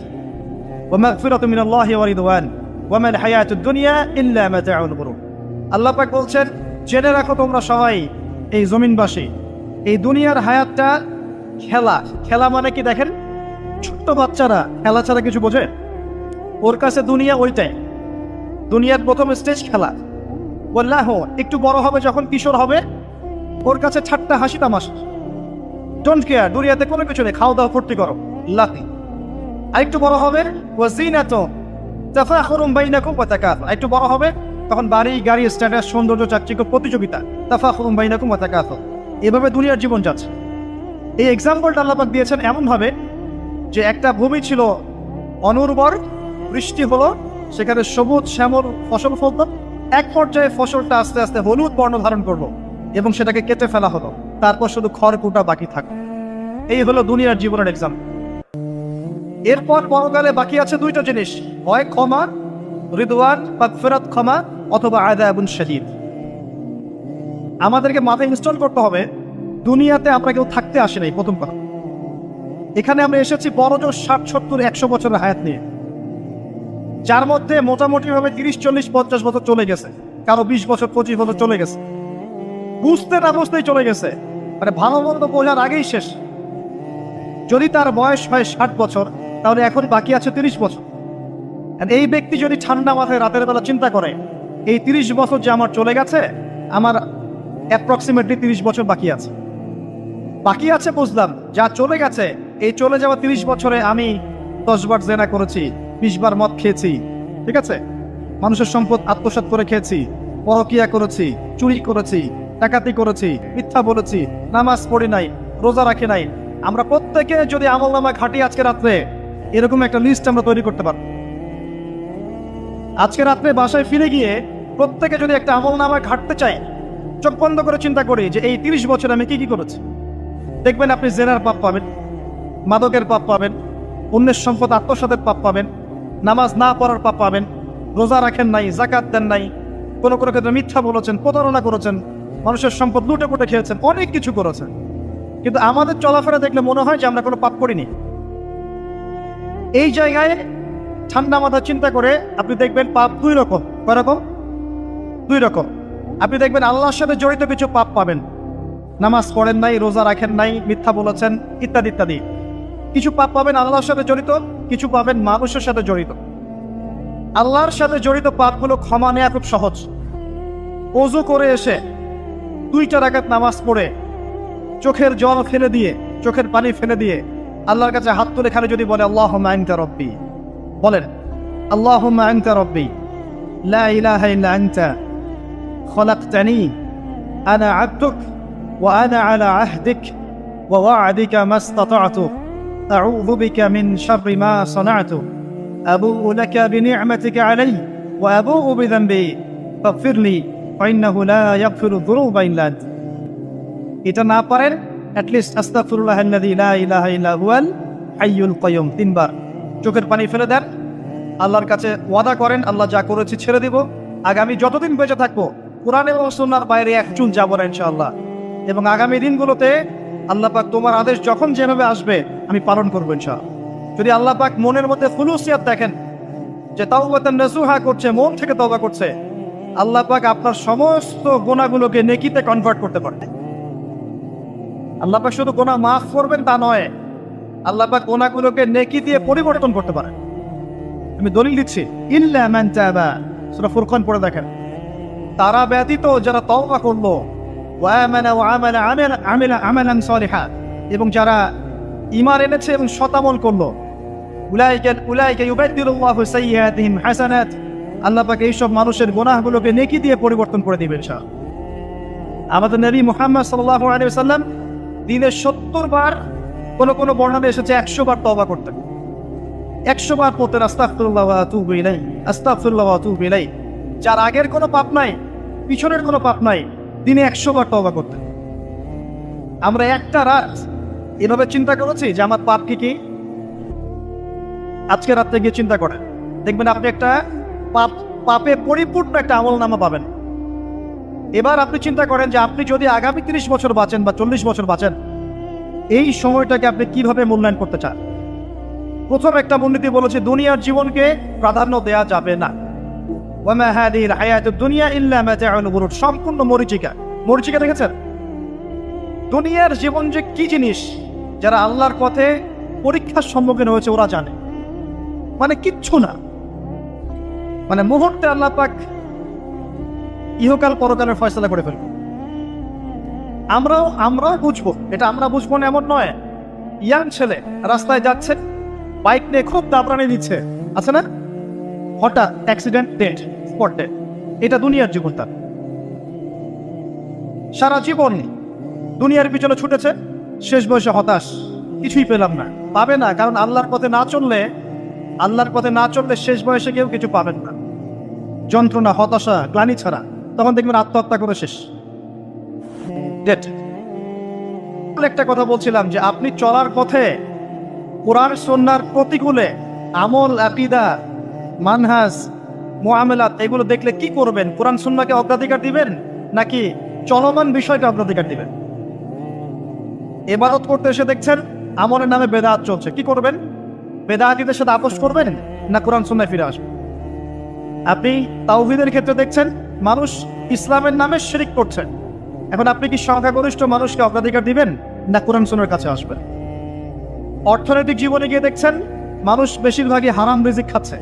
ওয়া মাগফিরাতুন মিনাল্লাহি ওয়া রিদওয়ান ওয়া মাল হায়াতুদ দুনিয়া ইল্লা মাতাউল গুরুর। আল্লাহ পাক বলছেন জেনে রাখো তোমরা সবাই, এই জমিনবাসী, এই দুনিয়ার হায়াতটা খেলা মানে কি দেখেন, ছোট্ট বাচ্চারা খেলা ছাড়া কিছু বোঝে? ওর কাছে দুনিয়া ওইটাই, দুনিয়ার প্রথম স্টেজ খেলা। ওয়াল্লাহ একটু বড় হবে, যখন কিশোর হবে, ওর কাছে ঠাট্টা হাসি তামাশা, ডোন্ট কেয়ার, দুনিয়াতে কোনো কিছু নেই, খাওয়া দাওয়া ফুর্তি করো, লাকি। আর একটু বড় হবে ওয়াজিনাতু তাফাখুরুম বাইনাকুম ওয়া তাকাসুর, একটু বড় হবে তখন বাড়ি গাড়ি স্ট্যাটাস সৌন্দর্য চাকচিক্য প্রতিযোগিতা তাফাখুরুম বাইনাকুম ওয়া তাকাসুর, এভাবে দুনিয়ার জীবন যাচ্ছে। এই এক্সাম্পলটা আল্লাহ পাক দিয়েছেন এমনভাবে যে একটা ভূমি ছিল অনুর্বর, বৃষ্টি হলো, সেখানে সবুজ শ্যামল ফসল ফলত, এক পর্যায়ে ফসলটা আস্তে আস্তে হলুদ বর্ণ ধারণ করলো এবং সেটাকে কেটে ফেলা হলো, তারপর শুধু খড়কুটা বাকি থাকলো। এই হলো দুনিয়ার জীবনের এক্সাম্পল। এরপর পরকালে বাকি আছে দুইটা জিনিস, হয় ক্ষমা, রিদওয়ান মাগফিরাত ক্ষমা, অথবা আযাবুন শাদীদ। আমাদেরকে মাথায় ইনস্টল করতে হবে দুনিয়াতে আমরা কেউ থাকতে আসি নাই। প্রথম কথা, এখানে আমরা এসেছি বড়জোর 60, 70, 100 বছরের হায়াত নিয়ে, যার মধ্যে মোটামুটি ভাবে 30, 40, 50 বছর চলে গেছে, কারো 20 বছর 25 বছর চলে গেছে, বুঝতে না বুঝতেই চলে গেছে, মানে ভালো মন্দ বোঝার আগেই শেষ। যদি তার বয়স হয় 60 বছর, তাহলে এখন বাকি আছে 30 বছর। আর এই ব্যক্তি যদি ঠান্ডা মাথায় রাতের বেলা চিন্তা করে এই 30 বছর যে আমার চলে গেছে, আমার অ্যাপ্রক্সিমেটলি 30 বছর বাকি আছে। বাকি আছে বুঝলাম, যা চলে গেছে, এই চলে যাওয়া 30 বছরে আমি 10 বার জেনা করেছি, 20 বার মদ খেয়েছি, ঠিক আছে, মানুষের সম্পদ আত্মসাৎ করে খেয়েছি, পরকিয়া করেছি, চুরি করেছি, ডাকাতি করেছি, মিথ্যা বলেছি, নামাজ পড়ি নাই, রোজা রাখি নাই। আমরা প্রত্যেকে যদি আমলনামা ঘাটি আজকে রাত্রে, এরকম একটা লিস্ট আমরা তৈরি করতে পারব। আজকে রাত্রে বাসায় ফিরে গিয়ে প্রত্যেকে যদি একটা আমলনামা ঘাটতে চায়, চোখ বন্ধ করে চিন্তা করি যে এই 30 বছর আমি কি কি করেছি, দেখবেন আপনি জেনার পাপ পাবেন, মাদকের পাপ পাবেন, অন্যের সম্পদ আত্মসাতের পাপ পাবেন, নামাজ না পড়ার পাপ পাবেন, রোজা রাখেন নাই, জাকাত দেন নাই, কোনো কোনো ক্ষেত্রে মিথ্যা বলেছেন, প্রতারণা করেছেন, মানুষের সম্পদ লুটে পুটে খেয়েছেন, অনেক কিছু করেছেন। কিন্তু আমাদের চলাফেরা দেখলে মনে হয় যে আমরা কোনো পাপ করিনি। এই জায়গায় ঠান্ডা মাথা চিন্তা করে আপনি দেখবেন পাপ দুই রকম। কয় রকম? দুই রকম। আপনি দেখবেন আল্লাহর সাথে জড়িত কিছু পাপ পাবেন, নামাজ পড়েন নাই, রোজা রাখেন নাই, মিথ্যা বলেছেন, ইত্যাদি ইত্যাদি। কিছু পাপ পাবেন আল্লাহর সাথে জড়িত, কিছু পাবেন মানুষের সাথে জড়িত। আল্লাহর সাথে জড়িত পাপগুলো ক্ষমা নেওয়া খুব সহজ। ওযু করে এসে 2 রাকাত নামাজ পড়ে চোখের জল ফেলে দিয়ে, চোখের পানি ফেলে দিয়ে আল্লাহর কাছে হাত তুলে খালি যদি বলে আল্লাহুম্মা আনতা রব্বি, বলেন আল্লাহুম্মা আনতা রব্বি লা ইলাহা ইল্লা আনতা খলাকতানি আনা আবদুক ওয়া আনা আলা আহদিক ওয়া ওয়া'দিকা মাস্তাতা'তু আউযু বিকা মিন শাররি মা সানা'তু আবু'ু লাকা বিনি'মাতিকা আলাইয়া ওয়া আবু'ু বিযানবি ফাগফিরলি ফাইন্নাহু লা ইয়াগফিরু যুনুবা ইল্লা আনতা। এটা না পারেন, অ্যাটলিস্ট আস্তাগফিরুল্লাহাল্লাযী লা ইলাহা ইল্লা হুয়াল হাইয়ুল কাইয়ুম 3 বার চোখের পানি ফেলে দেন, আল্লাহর কাছে ওয়াদা করেন আল্লাহ যা করেছি ছেড়ে দিব, আগামী যতদিন বেঁচে থাকবো কোরআন এবং সুন্নাহর বাইরে এক চুল যাব না ইনশাআল্লাহ। এবং আগামী দিনগুলোতে আল্লাহ পাক তোমার আদেশ যখন যেভাবে আসবে আমি পালন করবো ইনশাআল্লাহ। যদি আল্লাহ পাক মনের মধ্যে খুলুসিয়াত দেখেন যে তাওবাতান নাসুহা করছে, মন থেকে তওবা করছে, আল্লাহ পাক আপনার সমস্ত গুনাহগুলোকে নেকিতে কনভার্ট করতে পারে। আল্লাহ পাক শুধু গুনাহ মাফ করবেন তা নয়, আল্লাহ পাক গুনাহগুলোকে নেকি দিয়ে পরিবর্তন করতে পারেন। আমি দলিল দিচ্ছি, ইল্লা মান তাবা, সূরা ফুরকান পড়ে দেখেন, তারা ব্যতীত যারা তওবা করলো, ওয়া আমানা ওয়া আমিলা আমালান সালিহা, এবং যারা ঈমান এনেছে এবং সৎ আমল করলো, উলাইকা ইউবাদদিলুল্লাহু সাইয়্যাতিহিম হাসানাত, আল্লাহ পাক এইসব মানুষের গুনাহগুলোকে নেকি দিয়ে পরিবর্তন করে দিবেন ইনশাআল্লাহ। আমাদের নবী মুহাম্মদ সাল্লাল্লাহু আলাইহি ওয়াসাল্লাম দিনে 70 বার, কোন বর্ণনা এসেছে 100 বার তওবা করতেন। 100 বার পড়তেন আস্তাগফিরুল্লাহ ওয়া আতুবু ইলাইহি, আস্তাগফিরুল্লাহ ওয়া আতুবু ইলাইহি। যার আগের কোনো পাপ নাই, পিছনের কোনো পাপ নাই, দিনে 100 বার তওবা করতেন। আমরা একটা রাত এভাবে চিন্তা করেছি যে আমার পাপ কি কি। আজকে রাতে গিয়ে চিন্তা করেন, দেখবেন আপনি একটা পাপে পরিপূর্ণ একটা আমলনামা পাবেন। এবার আপনি চিন্তা করেন যে আপনি যদি আগামী 30 বছর বাঁচেন বা 40 বছর বাঁচেন, এই সময়টাকে আপনি কিভাবে মূল্যায়ন করতে চান। প্রথম একটা মূলনীতি বলেছে দুনিয়ার জীবনকে প্রাধান্য দেয়া যাবে না। ওয়া মা হাদিহিল হায়াতুদ দুনিয়া ইল্লা মাতাউল গুরুর, সম্পূর্ণ মরীচিকা। মরীচিকা দেখেছেন? দুনিয়ার জীবন যে কি জিনিস, যারা আল্লাহর পথে পরীক্ষার সম্মুখীন হয়েছে ওরা জানে। মানে কিচ্ছু না, মানে মুহূর্তে আল্লাহ পাক ইহকাল পরকালের ফয়সালা করে ফেলবে। আমরাও বুঝবো, এটা আমরা বুঝবো না এমন নয়। ইয়াং ছেলে রাস্তায় যাচ্ছে, বাইক নিয়ে খুব দাবরানি দিচ্ছে, আছে না, হঠাৎ অ্যাক্সিডেন্ট, ডেড, স্পট ডেড। এটা দুনিয়ার জীবন তার। সারা জীবন দুনিয়ার পিছনে ছুটেছে, শেষ বয়সে হতাশ, কিছুই পেলাম না। পাবে না, কারণ আল্লাহর পথে না চললে শেষ বয়সে কেউ কিছু পাবেন না। যন্ত্রণা, হতাশা, গ্লানি ছাড়া তখন দেখবেন আত্মহত্যা করে শেষ। ডেট। একটা কথা বলছিলাম যে আপনি চলার পথে কোরআন সুন্নাহর প্রতিকূলে আমল, আকীদা, মানহাজ, মুআমালাত এগুলো দেখলে কি করবেন? কোরআন সুন্নাহকে অগ্রাধিকার দিবেন নাকি চলমান বিষয়কে অগ্রাধিকার দিবেন? ইবাদত করতে এসে দেখছেন আমলের নামে বেদাত চলছে, কি করবেন? বেদাতীদের সাথে আপোষ করবেন না কোরআন সুন্নাহয় ফিরে আসবেন? আপনি তাওহীদের ক্ষেত্রে দেখছেন মানুষ ইসলামের নামে শিরক করছে, এখন আপনি কি সংখ্যাগরিষ্ঠ মানুষকে অগ্রাধিকার দিবেন না কোরআন সুন্নাহর কাছে আসবেন? অর্থনৈতিক জীবনে গিয়ে দেখছেন মানুষ বেশিরভাগই হারাম রিজিক খাচ্ছে,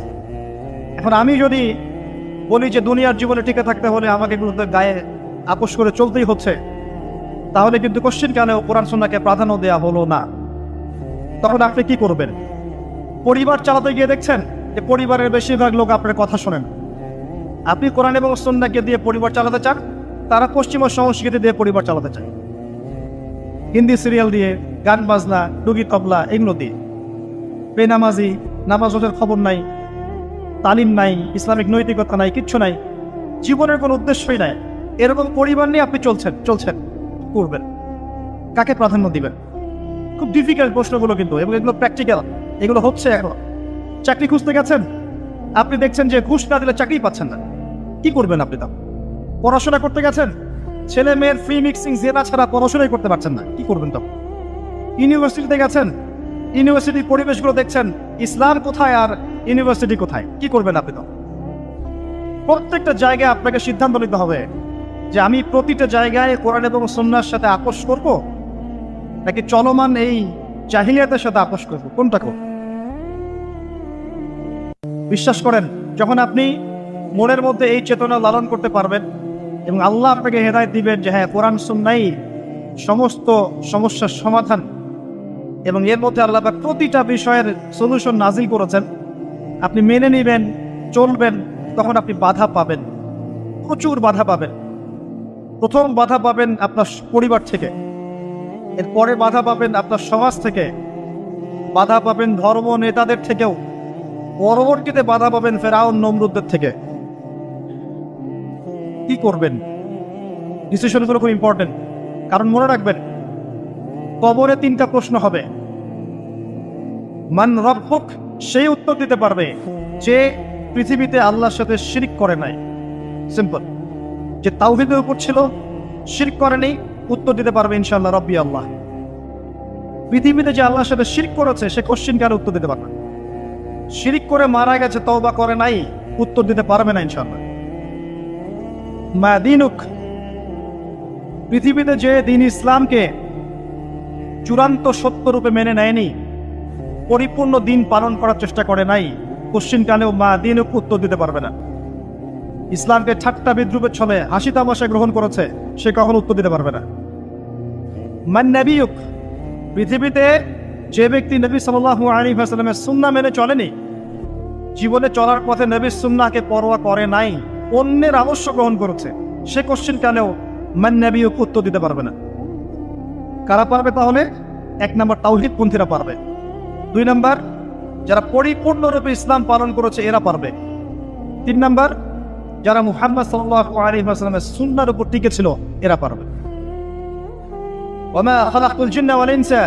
এখন আমি যদি বলি যে দুনিয়ার জীবনে টিকে থাকতে হলে আমাকে এগুলোতে গায়ে আপোষ করে চলতেই হচ্ছে, তাহলে কিন্তু কোশ্চিনকালেও কোরআন সুন্নাহকে প্রাধান্য দেওয়া হলো না। তখন আপনি কি করবেন? পরিবার চালাতে গিয়ে দেখছেন যে পরিবারের বেশিরভাগ লোক আপনার কথা শোনেন। আপনি কোরআন এবং সুন্নাহকে দিয়ে পরিবার চালাতে চান, তারা পশ্চিমা সংস্কৃতি দিয়ে পরিবার চালাতে চায়, হিন্দি সিরিয়াল দিয়ে, গান বাজনা, ডুগি তবলা এগুলো দিয়ে। বেনামাজি, নামাজ রোজার খবর নাই, তালিম নাই, ইসলামিক নৈতিকতা নাই, কিচ্ছু নাই, জীবনের কোনো উদ্দেশ্যই নাই। এরকম পরিবার নিয়ে আপনি চলছেন করবেন, কাকে প্রাধান্য দিবেন? খুব ডিফিকাল্ট প্রশ্নগুলো কিন্তু, এবং এগুলো প্র্যাকটিক্যাল, এগুলো হচ্ছে। এখন চাকরি খুঁজতে গেছেন, আপনি দেখছেন যে ঘুষ না দিলে চাকরি পাচ্ছেন না, কি করবেন আপনি? তখন পড়াশোনা করতে গেছেন, ছেলে মেয়ের ফ্রি মিক্সিং জেনা ছাড়া পড়াশোনাই করতে পারছেন না, কি করবেন তখন? ইউনিভার্সিটিতে গেছেন, ইউনিভার্সিটির পরিবেশগুলো দেখছেন ইসলাম কোথায় আর ইউনিভার্সিটি কোথায়, কি করবেন আপনি তখন? প্রত্যেকটা জায়গায় আপনাকে সিদ্ধান্ত নিতে হবে যে আমি প্রতিটা জায়গায় কোরআন এবং সুন্নাহর সাথে আপোষ করব নাকি চলমান এই জাহিলিয়াতের সাথে আপোষ করব, কোনটা করব? বিশ্বাস করেন, যখন আপনি মনের মধ্যে এই চেতনা লালন করতে পারবেন এবং আল্লাহ আপনাকে হেদায়েত দিবেন যে হ্যাঁ কোরআন সুন্নাহই সমস্ত সমস্যার সমাধান, এবং এর মধ্যে আল্লাহ পাক প্রতিটা বিষয়ের সলিউশন নাজিল করেছেন, আপনি মেনে নেবেন, চলবেন, তখন আপনি বাধা পাবেন, প্রচুর বাধা পাবেন। প্রথম বাধা পাবেন আপনার পরিবার থেকে, এরপরে বাধা পাবেন আপনার সমাজ থেকে, বাধা পাবেন ধর্ম নেতাদের থেকেও, পরবর্তীতে বাধা পাবেন ফেরাউন নমরুদদের থেকে। কি করবেন? ডিসিশনগুলো খুব ইম্পর্টেন্ট, কারণ মনে রাখবেন কবরে 3টা প্রশ্ন হবে। মান রব্বুক, সেই উত্তর দিতে পারবে যে পৃথিবীতে আল্লাহর সাথে শিরক করে নাই। সিম্পল, যে তাওহীদের উপর ছিল, শিরক করেনি, উত্তর দিতে পারবে ইনশাআল্লাহ রব্বি আল্লাহ। পৃথিবীতে যে আল্লাহর সাথে শিরক করেছে সে কোশ্চিন কার উত্তর দিতে পারবে না। শিরক করে মারা গেছে, তওবা করে নাই, উত্তর দিতে পারবে না ইনশাআল্লাহ। মা দীনুক, পৃথিবীতে যে দিন ইসলামকে চূড়ান্ত সত্য রূপে মেনে নেয়নি, পরিপূর্ণ দিন পালন করার চেষ্টা করে নাই, কোশ্চিন কালেও মা দীনুক উত্তর দিতে পারবে না। ইসলামকে ঠাট্টা বিদ্রুপের ছলে হাসি তামাশা গ্রহণ করেছে, সে কখনো উত্তর দিতে পারবে না। মান নবিয়ুক, পৃথিবীতে যে ব্যক্তি নবী সাল্লাল্লাহু আলাইহি ওয়াসাল্লামের সুন্নাহ মেনে চলেনি, জীবনে চলার পথে নবীর সুন্নাহকে পরোয়া করে নাই, অন্যের আদর্শ গ্রহণ করেছে, সে কোশ্চিন কালেও মান নবিয়ুক উত্তর দিতে পারবে না। কারা পারবে তাহলে? 1 নম্বর তাওহীদপন্থীরা পারবে, 2 নম্বর যারা পরিপূর্ণরূপে ইসলাম পালন করেছে এরা পারবে, 3 নম্বর যারা মুহাম্মদ সাল্লাল্লাহু আলাইহি ওয়াসাল্লামের সুন্নাহর উপর টিকে ছিল এরা পারবে। ওয়া মা খালাকতুল জিন্না ওয়াল ইনসা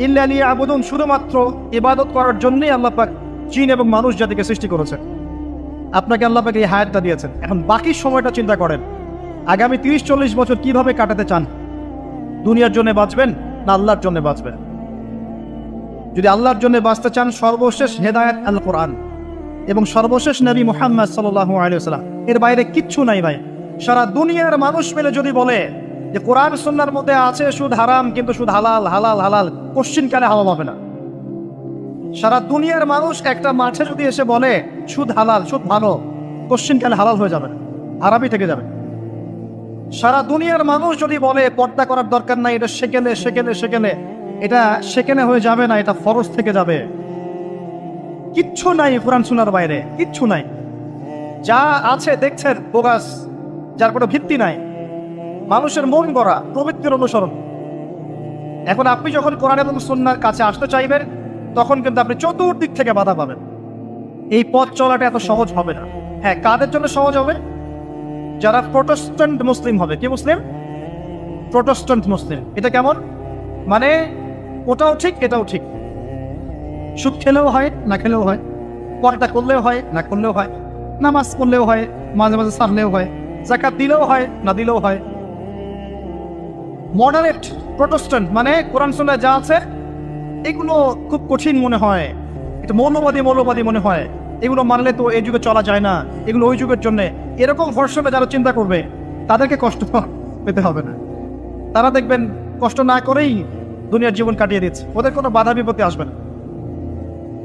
ইল্লা লিয়াবুদুন, শুধুমাত্র ইবাদত করার জন্যই আল্লাহ পাক জিন এবং মানুষ জাতিকে সৃষ্টি করেছেন। আপনাকে আল্লাহ পাক এই হায়াতটা দিয়েছেন, এখন বাকি সময়টা চিন্তা করেন আগামী 30-40 বছর কিভাবে কাটাতে চান। দুনিয়ার জন্য বাঁচবেন না আল্লাহর জন্য বাঁচবেন? যদি আল্লাহর জন্য বাঁচতে চান, সর্বশেষ হেদায়েত আল কোরআন এবং সর্বশেষ নবী মুহাম্মদ সাল্লাল্লাহু আলাইহি ওয়াসাল্লাম, এর বাইরে কিচ্ছু নাই ভাই। সারা দুনিয়ার মানুষ মিলে যদি বলে যে কোরআন সুন্নাহর মধ্যে আছে সুদ হারাম, কিন্তু সুদ হালাল, হালাল হালাল, কোশ্চিন কালে হালাল হবে না। সারা দুনিয়ার মানুষ একটা মাঠে যদি এসে বলে সুদ হালাল, সুদ ভালো, কোশ্চিন কালে হালাল হয়ে যাবে, হারামই থেকে যাবে। সারা দুনিয়ার মানুষ যদি বলে পর্দা করার দরকার নাই, এটা সেকেলে সেকেলে সেকেলে, এটা সেকেলে হয়ে যাবে না, এটা ফরজ থেকে যাবে। কিচ্ছু নাই কোরআন সুন্নাহর বাইরে, কিচ্ছু নাই। যা আছে দেখছেন বোগাস, যার কোনো ভিত্তি নাই, মানুষের মন গড়া প্রবৃত্তির অনুসরণ। এখন আপনি যখন কোরআন এবং সুন্নাহর কাছে আসতে চাইবেন, তখন কিন্তু আপনি চতুর্দিক থেকে বাধা পাবেন। এই পথ চলাটা এত সহজ হবে না। হ্যাঁ, কাদের জন্য সহজ হবে? যারা প্রোটেস্ট্যান্ট মুসলিম হবে। কি মুসলিম? প্রোটেস্ট্যান্ট মুসলিম। এটা কেমন? মানে ওটাও ঠিক এটাও ঠিক, সুদ খেলেও হয় না খেলেও হয়, পর্দা করলেও হয় না করলেও হয়, নামাজ পড়লেও হয়, মাঝে মাঝে সারলেও হয়, যাকাত দিলেও হয় না দিলেও হয়। মডারেট প্রোটেস্ট্যান্ট মানে কোরআন সুন্নাহ যা আছে এগুলো খুব কঠিন মনে হয়, এটা মৌলবাদী মনে হয়, এগুলো মানলে তো এই যুগে চলা যায় না, এগুলো ওই যুগের জন্য। এরকম ভরসা যারা চিন্তা করবে তাদেরকে কষ্ট পেতে হবে না। তারা দেখবেন কষ্ট না করেই দুনিয়ার জীবন কাটিয়ে দিচ্ছে, ওদের কোনো বাধা বিপত্তি আসবে না।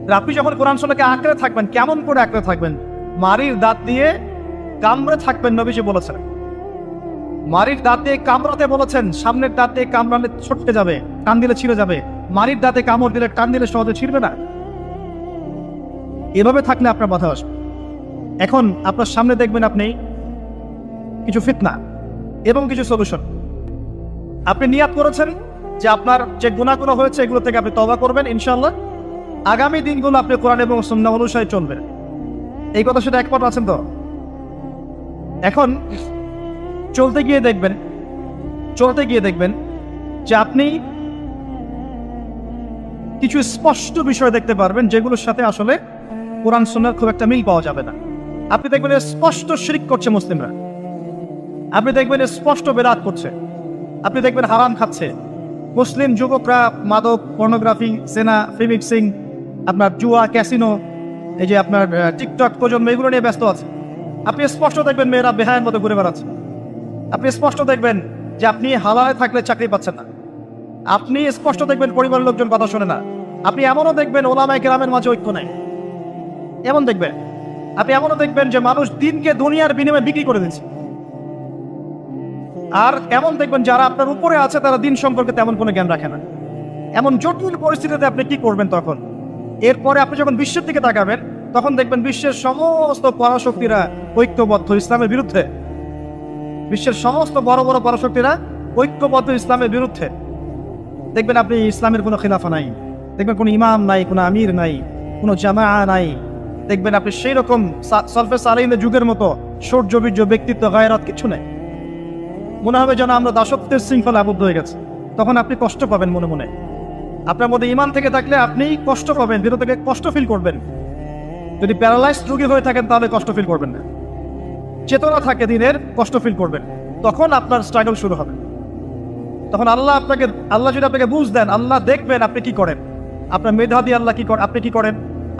আর আপনি যখন কোরআন সুন্নাহকে আঁকড়ে থাকবেন, কেমন করে আঁকড়ে থাকবেন? মারির দাঁত দিয়ে কামড়ে থাকবেন, নবীজি বলেছেন। মারির দাঁত দিয়ে কামড়াতে বলেছেন, সামনের দাঁত দিয়ে কামড়ালে ছটকে যাবে, টান দিলে ছিঁড়ে যাবে। মারির দাঁতে কামড় দিলে টান দিলে সহজে ছিঁড়বে না। এভাবে থাকলে আপনার বাধা আসবে। এখন আপনার সামনে দেখবেন আপনি কিছু ফিতনা এবং কিছু সলিউশন। আপনি নিয়াত করেছেন যে আপনার যে গুনাহগুলো হয়েছে এগুলো থেকে আপনি তওবা করবেন ইনশাআল্লাহ। আগামী দিনগুলো আপনি কোরআন এবং সুন্নাহ অনুসারে চলবেন। এই কথা সেটা একমত আছেন তো? এখন চলতে গিয়ে দেখবেন যে আপনি কিছু স্পষ্ট বিষয় দেখতে পারবেন যেগুলোর সাথে আসলে কোরআন সুন্নাহর খুব একটা মিল পাওয়া যাবে না। আপনি দেখবেন স্পষ্ট শিরক করছে মুসলিমরা, আপনি দেখবেন স্পষ্ট বেদাত করছে, আপনি দেখবেন হারাম খাচ্ছে। মুসলিম যুবকরা মাদক, পর্নোগ্রাফি, সেনা, ফিমিক্সিং, আপনার জুয়া, ক্যাসিনো, এই যে আপনার টিকটক প্রজন্ম, এগুলো নিয়ে ব্যস্ত আছে। আপনি স্পষ্ট দেখবেন মেয়েরা বেহায়ের মতো ঘুরে বেড়াচ্ছে। আপনি স্পষ্ট দেখবেন যে আপনি হালালে থাকলে চাকরি পাচ্ছেন না। আপনি স্পষ্ট দেখবেন পরিবারের লোকজন কথা শোনে না। আপনি এমনও দেখবেন ওলামায়ে কেরামের মাঝে ঐক্য নেই, এমন দেখবেন। আপনি এমনও দেখবেন যে মানুষ দিনকে দুনিয়ার বিনিময়ে বিক্রি করে দিচ্ছে। আর এমন দেখবেন যারা আপনার উপরে আছে তারা দিন সম্পর্কে তেমন কোনো জ্ঞান রাখে না। এমন জটিল পরিস্থিতিতে আপনি কি করবেন তখন? এরপরে আপনি যখন বিশ্বের দিকে তাকাবেন, তখন দেখবেন বিশ্বের সমস্ত পরাশক্তিরা ঐক্যবদ্ধ ইসলামের বিরুদ্ধে। বিশ্বের সমস্ত বড় বড় পরাশক্তিরা ঐক্যবদ্ধ ইসলামের বিরুদ্ধে। দেখবেন আপনি ইসলামের কোনো খিলাফা নাই, দেখবেন কোনো ইমাম নাই, কোনো আমির নাই, কোনো জামা নাই। দেখবেন আপনি সেই রকম সলফে সালেহিনের যুগের মতো সৌর্যবীর্য, ব্যক্তিত্ব, গায়রাত কিছু নেই। মনে হবে যেন আমরা দাসত্বের শৃঙ্খলা আবদ্ধ হয়ে গেছে। তখন আপনি কষ্ট পাবেন মনে মনে। আপনার মধ্যে ইমান থেকে থাকলে আপনি কষ্ট পাবেন, ভিতর থেকে কষ্ট ফিল করবেন। যদি প্যারালাইজড রোগী হয়ে থাকেন তাহলে কষ্ট ফিল করবেন না। চেতনা থাকে দিনের, কষ্ট ফিল করবেন। তখন আপনার স্ট্রাগল শুরু হবে। তখন আল্লাহ যদি আপনাকে বুঝ দেন, আল্লাহ দেখবেন আপনি কি করেন। আপনার মেধা দিয়ে আল্লাহ আপনি কি করেন,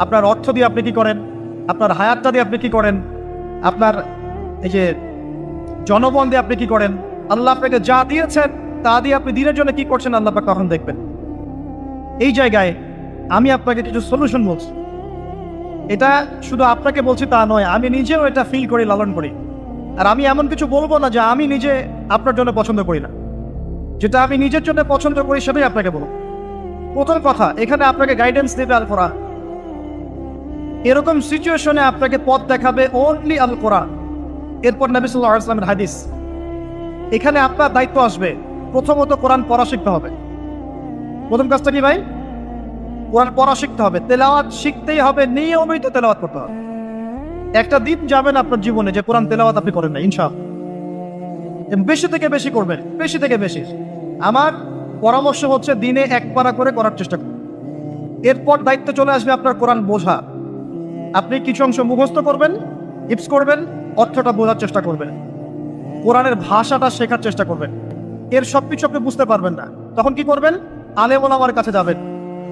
আপনার অর্থ দিয়ে আপনি কি করেন, আপনার হায়াতটা দিয়ে আপনি কি করেন, আপনার এই যে জনবল দিয়ে আপনি কি করেন, আল্লাহ আপনাকে যা দিয়েছেন তা দিয়ে আপনি দিনের জন্য কি করছেন, আল্লাহ পাক তখন দেখবেন। এই জায়গায় আমি আপনাকে কিছু সলিউশন বলছি। এটা শুধু আপনাকে বলছি তা নয়, আমি নিজেও এটা ফিল করি, লালন করি। আর আমি এমন কিছু বলবো না যা আমি নিজে আপনার জন্য পছন্দ করি না। যেটা আমি নিজের জন্য পছন্দ করি সেটাই আপনাকে বলবো। প্রথম কথা, এখানে আপনাকে গাইডেন্স দেবে আল কোরআন। এরকম সিচুয়েশনে আপনাকে পথ দেখাবে অনলি আল কোরআন, এরপর নবী সাল্লাল্লাহু আলাইহি ওয়াসাল্লামের হাদিস। এখানে আপনার দায়িত্ব আসবে প্রথমত কোরআন পড়া শিখতে হবে। প্রথম কাজটা কি ভাই? কোরআন পড়া শিখতে হবে, তেলাওয়াত শিখতেই হবে, নিয়মিত তেলাওয়াত করতে হবে। একটা দিন যাবেন আপনার জীবনে যে কোরআন তেলাওয়াত আপনি করেন না, ইনশাআল্লাহ। বেশি থেকে বেশি করবেন, বেশি থেকে বেশি। আমার পরামর্শ হচ্ছে দিনে এক পারা করে করার চেষ্টা করুন। এরপর দায়িত্ব চলে আসবে আপনার কোরআন বোঝা। আপনি কিছু অংশ মুখস্থ করবেন, হিফজ করবেন, অর্থটা বোঝার চেষ্টা করবেন, কোরআনের ভাষাটা শেখার চেষ্টা করবেন। এর সবকিছু আপনি বুঝতে পারবেন না, তখন কি করবেন? আলেম ওলামার কাছে যাবেন,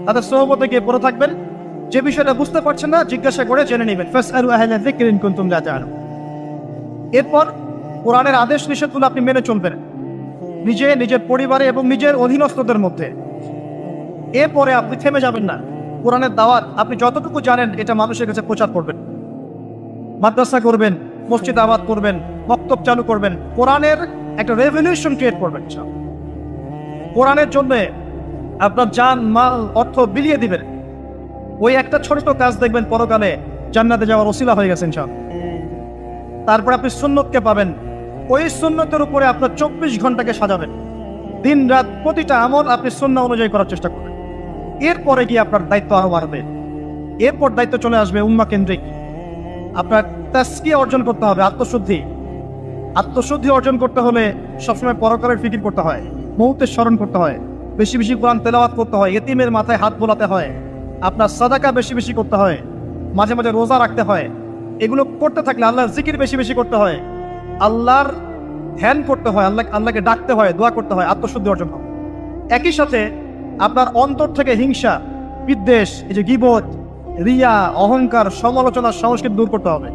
তাদের সোহবতে গিয়ে পড়ে থাকবেন। যে বিষয়টা বুঝতে পারছেন না জিজ্ঞাসা করে জেনে নেবেন। ফাসআলু আহলা যিকরি ইন কুনতুম লা তা'লামুন। এরপর কোরআনের আদেশ নিষেধগুলো আপনি মেনে চলবেন নিজে, নিজের পরিবারে এবং নিজের অধীনস্থদের মধ্যে। এরপরে আপনি থেমে যাবেন না। কোরআনের দাওয়াত আপনি যতটুকু জানেন এটা মানুষের কাছে প্রচার করবেন, মাদ্রাসা করবেন, মসজিদ আবাদ করবেন, বক্তব্য চালু করবেন, কোরআনের একটা রেভলিউশন ক্রিয়েট করবেন। কোরআনের জন্য আপনার জান, মাল, অর্থ বিলিয়ে দিবেন। ওই একটা ছোট কাজ দেখবেন পরকালে জান্নাতে যাওয়ার ওসিলা হয়ে গেছেন। তারপর আপনি সুন্নতকে পাবেন। ওই সুন্নতের উপরে আপনার 24 ঘন্টাকে সাজাবেন। দিন রাত প্রতিটা আমল আপনি সুন্নাহ অনুযায়ী করার চেষ্টা করবেন। এরপরে গিয়ে আপনার দায়িত্ব আরো বাড়বে। এরপর দায়িত্ব চলে আসবে উম্মা কেন্দ্রিক। আপনার তাসকিয়া অর্জন করতে হবে, আত্মশুদ্ধি। আত্মশুদ্ধি অর্জন করতে হলে সবসময় পরকালের ফিকির করতে হয়, মৌতের স্মরণ করতে হয়, বেশি বেশি কোরআন তেলাওয়াত করতে হয়, এতিমের মাথায় হাত বোলাতে হয়, আপনার সাদাকা বেশি বেশি করতে হয়, মাঝে মাঝে রোজা রাখতে হয়। এগুলো করতে থাকলে আল্লাহর জিকির বেশি বেশি করতে হয়, আল্লাহর ধ্যান করতে হয়, আল্লাহকে ডাকতে হয়, দোয়া করতে হয়, আত্মশুদ্ধি অর্জন হয়। একই সাথে আপনার অন্তর থেকে হিংসা, বিদ্বেষ, এই যে গীবত, রিয়া, অহংকার, সমালোচনার সংস্কৃতি দূর করতে হবে।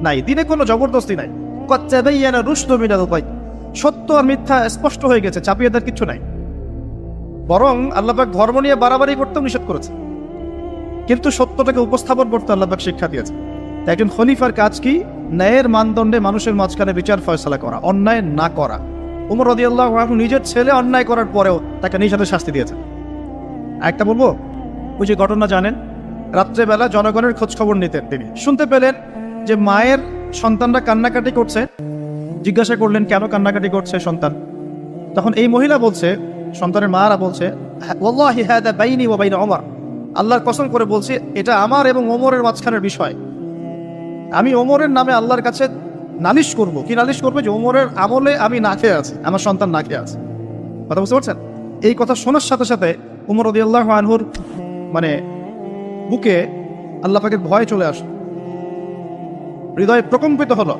নাই, দিনে কোনো জবরদস্তি নাই। কচ্চাবাইয়ানা রুশদু মিনাল গায়। সত্য আর মিথ্যা স্পষ্ট হয়ে গেছে, চাপিয়ে দেওয়ার কিছু নাই। বরং আল্লাহ পাক ধর্ম নিয়ে বাড়াবাড়ি করতেও নিষেধ করেছে, কিন্তু সত্যটাকে উপস্থাপন করতে আল্লাহ পাক শিক্ষা দিয়েছে। তাই একজন খলিফার কাজ কি? ন্যায়ের মানদণ্ডে মানুষের মাঝখানে বিচার ফয়সালা করা, অন্যায় না করা। ওমর রাদিয়াল্লাহু আনহু নিজের ছেলে অন্যায় করার পরেও তাকে নিজ হাতে শাস্তি দিয়েছেন। একটা বলবো, ওই যে ঘটনা জানেন, রাত্রেবেলা জনগণের খোঁজ খবর নিতেন তিনি। শুনতে পেলেন যে মায়ের সন্তানরা কান্নাকাটি করছে। জিজ্ঞাসা করলেন কেন কান্নাকাটি করছে সন্তান। তখন এই মহিলা বলছে, সন্তানের মারা বলছে, ওয়াল্লাহি হাদা বাইনি ওয়া বাইনা ওমর, আল্লাহর কসম করে বলছি এটা আমার এবং ওমরের মাঝখানের বিষয়। আমি ওমরের নামে আল্লাহর কাছে নালিশ করব। কি নালিশ করবে? যে ওমরের আমলে আমি না খেয়ে আছি, আমার সন্তান না খেয়ে আছে। কথা বুঝতে পারছেন? এই কথা শোনার সাথে সাথে ওমর রাদিয়াল্লাহু আনহুর বুকে আল্লাহ পাকের ভয় চলে আসে, হৃদয় প্রকম্পিত হলো।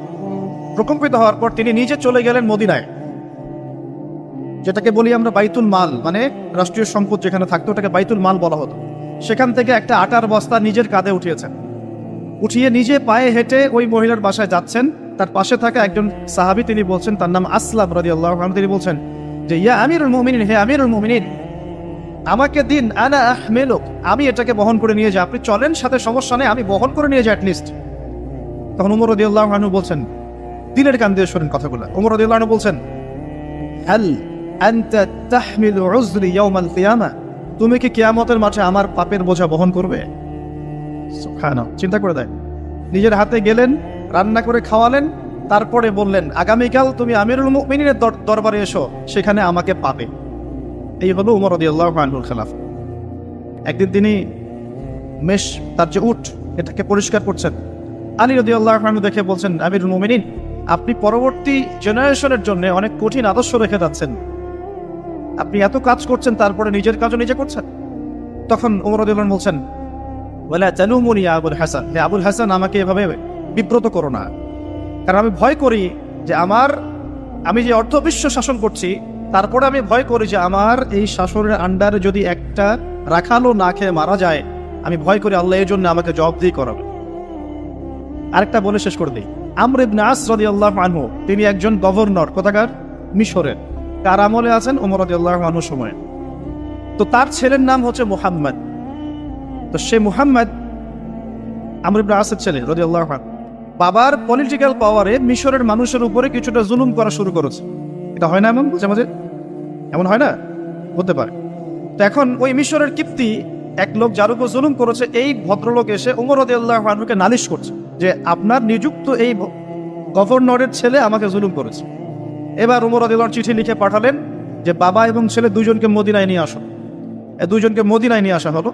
প্রকম্পিত হওয়ার পর তিনি নিজে চলে গেলেন মদিনায়, যেটাকে বলি আমরা বাইতুল মাল, মানে রাষ্ট্রীয় সম্পদ যেখানে থাকতো ওটাকে বাইতুল মাল বলা হতো। সেখান থেকে একটা আটার বস্তা নিজের কাঁধে উঠিয়েছেন, উঠিয়ে নিজে পায়ে হেঁটে ওই মহিলার বাসায় যাচ্ছেন। তার পাশে থাকা একজন সাহাবী, তিনি বলছেন, তার নাম আসলাম রাদিয়াল্লাহু আনহু, তিনি বলছেন যে ইয়া আমিরুল মুমিনিন, হে আমিরুল মুমিনিন, আমাকে দিন, আনা আহমিলুক, আমি এটাকে বহন করে নিয়ে যাই। আপনি চলেন সাথে, সমস্যা নেই, আমি বহন করে নিয়ে যাই অ্যাটলিস্ট। তখন ওমর রাদিয়াল্লাহু আনহু বলছেন, দিলের কান দিয়ে শোনেন কথাগুলো। ওমর রাদিয়াল্লাহু আনহু বলছেন, হাল আনতা তাহমিলু উযরি ইয়াউমাল কিয়ামা, তুমি কি কিয়ামতের মাঠে আমার পাপের বোঝা বহন করবে? সুবহানাল্লাহ, চিন্তা করে দেয়। নিজের হাতে গেলেন, রান্না করে খাওয়ালেন, তারপরে বললেন আগামীকাল তুমি আমিরুল মুমিনিনের দরবারে এসো, সেখানে আমাকে পাবে। এই হলো ওমর রাদিয়াল্লাহু আনহুর খেলাফ। একদিন তিনি তার যে উট, এটাকে পরিষ্কার করছেন। আলী রাদিয়াল্লাহু আনহু দেখে বলছেন, আমিরুল মুমিনিন, আপনি পরবর্তী জেনারেশনের জন্য অনেক কঠিন আদর্শ রেখে যাচ্ছেন। আপনি এত কাজ করছেন, তারপরে নিজের কাজও নিজে করছেন। তখন ওমর রাদিয়াল্লাহু আনহু বলছেন, ওয়ালা তালুমুনি ইয়া আবুল হাসান, হে আবুল হাসান, আমাকে এভাবে বিব্রত করো না। কারণ আমি ভয় করি যে আমি যে অর্ধবিশ্ব শাসন করছি, তারপরে আমি ভয় করি যে আমার এই শাসনের আন্ডারে যদি একটা রাখালও না খেয়ে মারা যায়, আমি ভয় করি আল্লাহ এর জন্য আমাকে জবাবদিহি করাবে। আরেকটা বলে শেষ করে দিই। আমর ইবনে আস রাদিয়াল্লাহু আনহু, তিনি একজন গভর্নর, কোথাকার? মিশরের। কার আমলে আছেন? ওমর রাদিয়াল্লাহু আনহুর সময়ে। তো তার ছেলের নাম হচ্ছে মুহাম্মদ। তো সে মুহাম্মদ আমর ইবনে আসের ছেলে রাদিয়াল্লাহু আনহু। বাবার পলিটিক্যাল পাওয়ারে মিশরের মানুষের উপরে কিছুটা জুলুম করা শুরু করেছে। এটা হয় না এমন মাঝে মাঝে? এমন হয় না? হতে পারে। তো এখন ওই মিশরের কিপ্তি এক লোক যার উপর জুলুম করেছে, এই ভদ্রলোক এসে ওমর রাদিয়াল্লাহু আনহুকে নালিশ করছে যে আপনার নিযুক্ত এই গভর্নরের ছেলে আমাকে জুলুম করেছে। এবার ওমর রাদিয়াল্লাহু চিঠি লিখে পাঠালেন যে বাবা এবং ছেলে দুজনকে মদিনায় নিয়ে আসো। দুজনকে মদিনায় নিয়ে আসা হলো।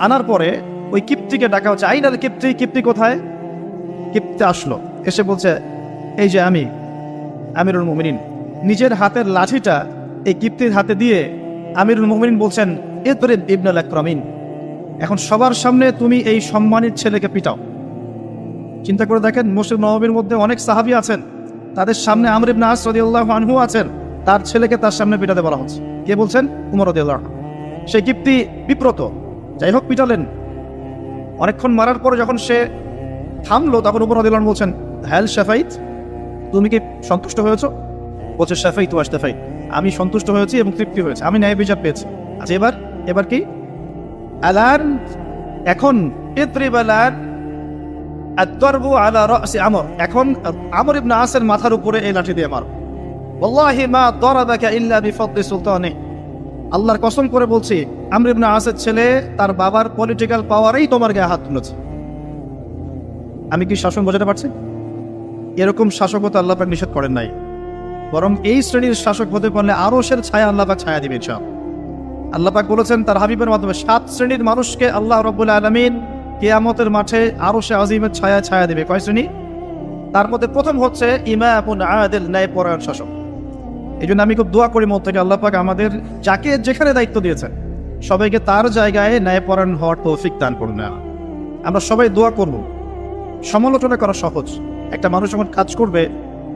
আনার পরে ওই কিপ্তিকে ডাকা হচ্ছে, আইনাল কিপ্তি, কিপ্তি কোথায়? কিপ্তি আসলো, এসে বলছে, এই যে আমি আমিরুল মুমিনিন। নিজের হাতের লাঠিটা এই কিপ্তির হাতে দিয়ে আমিরুল মুমিনিন বলছেন, ইদরিব ইবনুল আকরামিন, এখন সবার সামনে তুমি এই সম্মানিত ছেলেকে পিটাও। চিন্তা করে দেখেন, মসজিদ নববীর মধ্যে অনেক সাহাবী আছেন, তাদের সামনে আমর ইবনে আস রাদিয়াল্লাহু আনহু আছেন, তার ছেলেকে তার সামনে পিটাতে বলা হচ্ছে। কে বলছেন? ওমর রাদিয়াল্লাহু আনহু। সেই কিপ্তি বিব্রত, যাই হোক পিটালেন। অনেকক্ষণ মারার পরে যখন সে থামলো, তখন ওমর রাদিয়াল্লাহু আনহু বলছেন, হ্যাল শাফাইত, তুমি কি সন্তুষ্ট হয়েছো? বলছে, শাফাইত ওয়া শাফাইত, আমি সন্তুষ্ট হয়েছি এবং তৃপ্তি হয়েছে, আমি ন্যায় বিচার পেয়েছি। আচ্ছা, এবার কি? আলান, এখন ইদরিব আলান আদ-দারবু আলা রাসি আমর, এখন আমর ইবনে আসের মাথার উপরে এই লাঠি দিয়ে মারো। ওয়াল্লাহি মা দারাবাকা ইল্লা বিফদলি সুলতানি, আল্লাহর কসম করে বলছি, আমর ইবনে আসের ছেলে তার বাবার পলিটিক্যাল পাওয়ারেই তোমার গায়ে হাত তুলেছে। আমি কি শাসন বোঝাতে পারছি? এরকম শাসকতা আল্লাহ পাক নিষেধ করেন নাই, বরং এই শ্রেণীর শাসক হতে পারলে আরশের ছায়া আল্লাহ পাক ছায়া দিবেন সব। আল্লাহ পাক বলেছেন তার হাবিবের মাধ্যমে 7 শ্রেণীর মানুষকে আল্লাহ রাব্বুল আলামিন কিয়ামতের মাঠে আরশে আজিমের ছায়া ছায়া দিবে। কয় শ্রেণী? তার মধ্যে প্রথম হচ্ছে ইমামুন আদিল, ন্যায়পরায়ণ শাসক। এই জন্য আমি খুব দোয়া করি মন থেকে আল্লাহ পাক আমাদের যাকে যেখানে দায়িত্ব দিয়েছেন সবাইকে তার জায়গায় ন্যায়পরায়ণ হওয়ার তৌফিক দান করুন। আমরা সবাই দোয়া করব। সমালোচনা করা সহজ, একটা মানুষ যখন কাজ করবে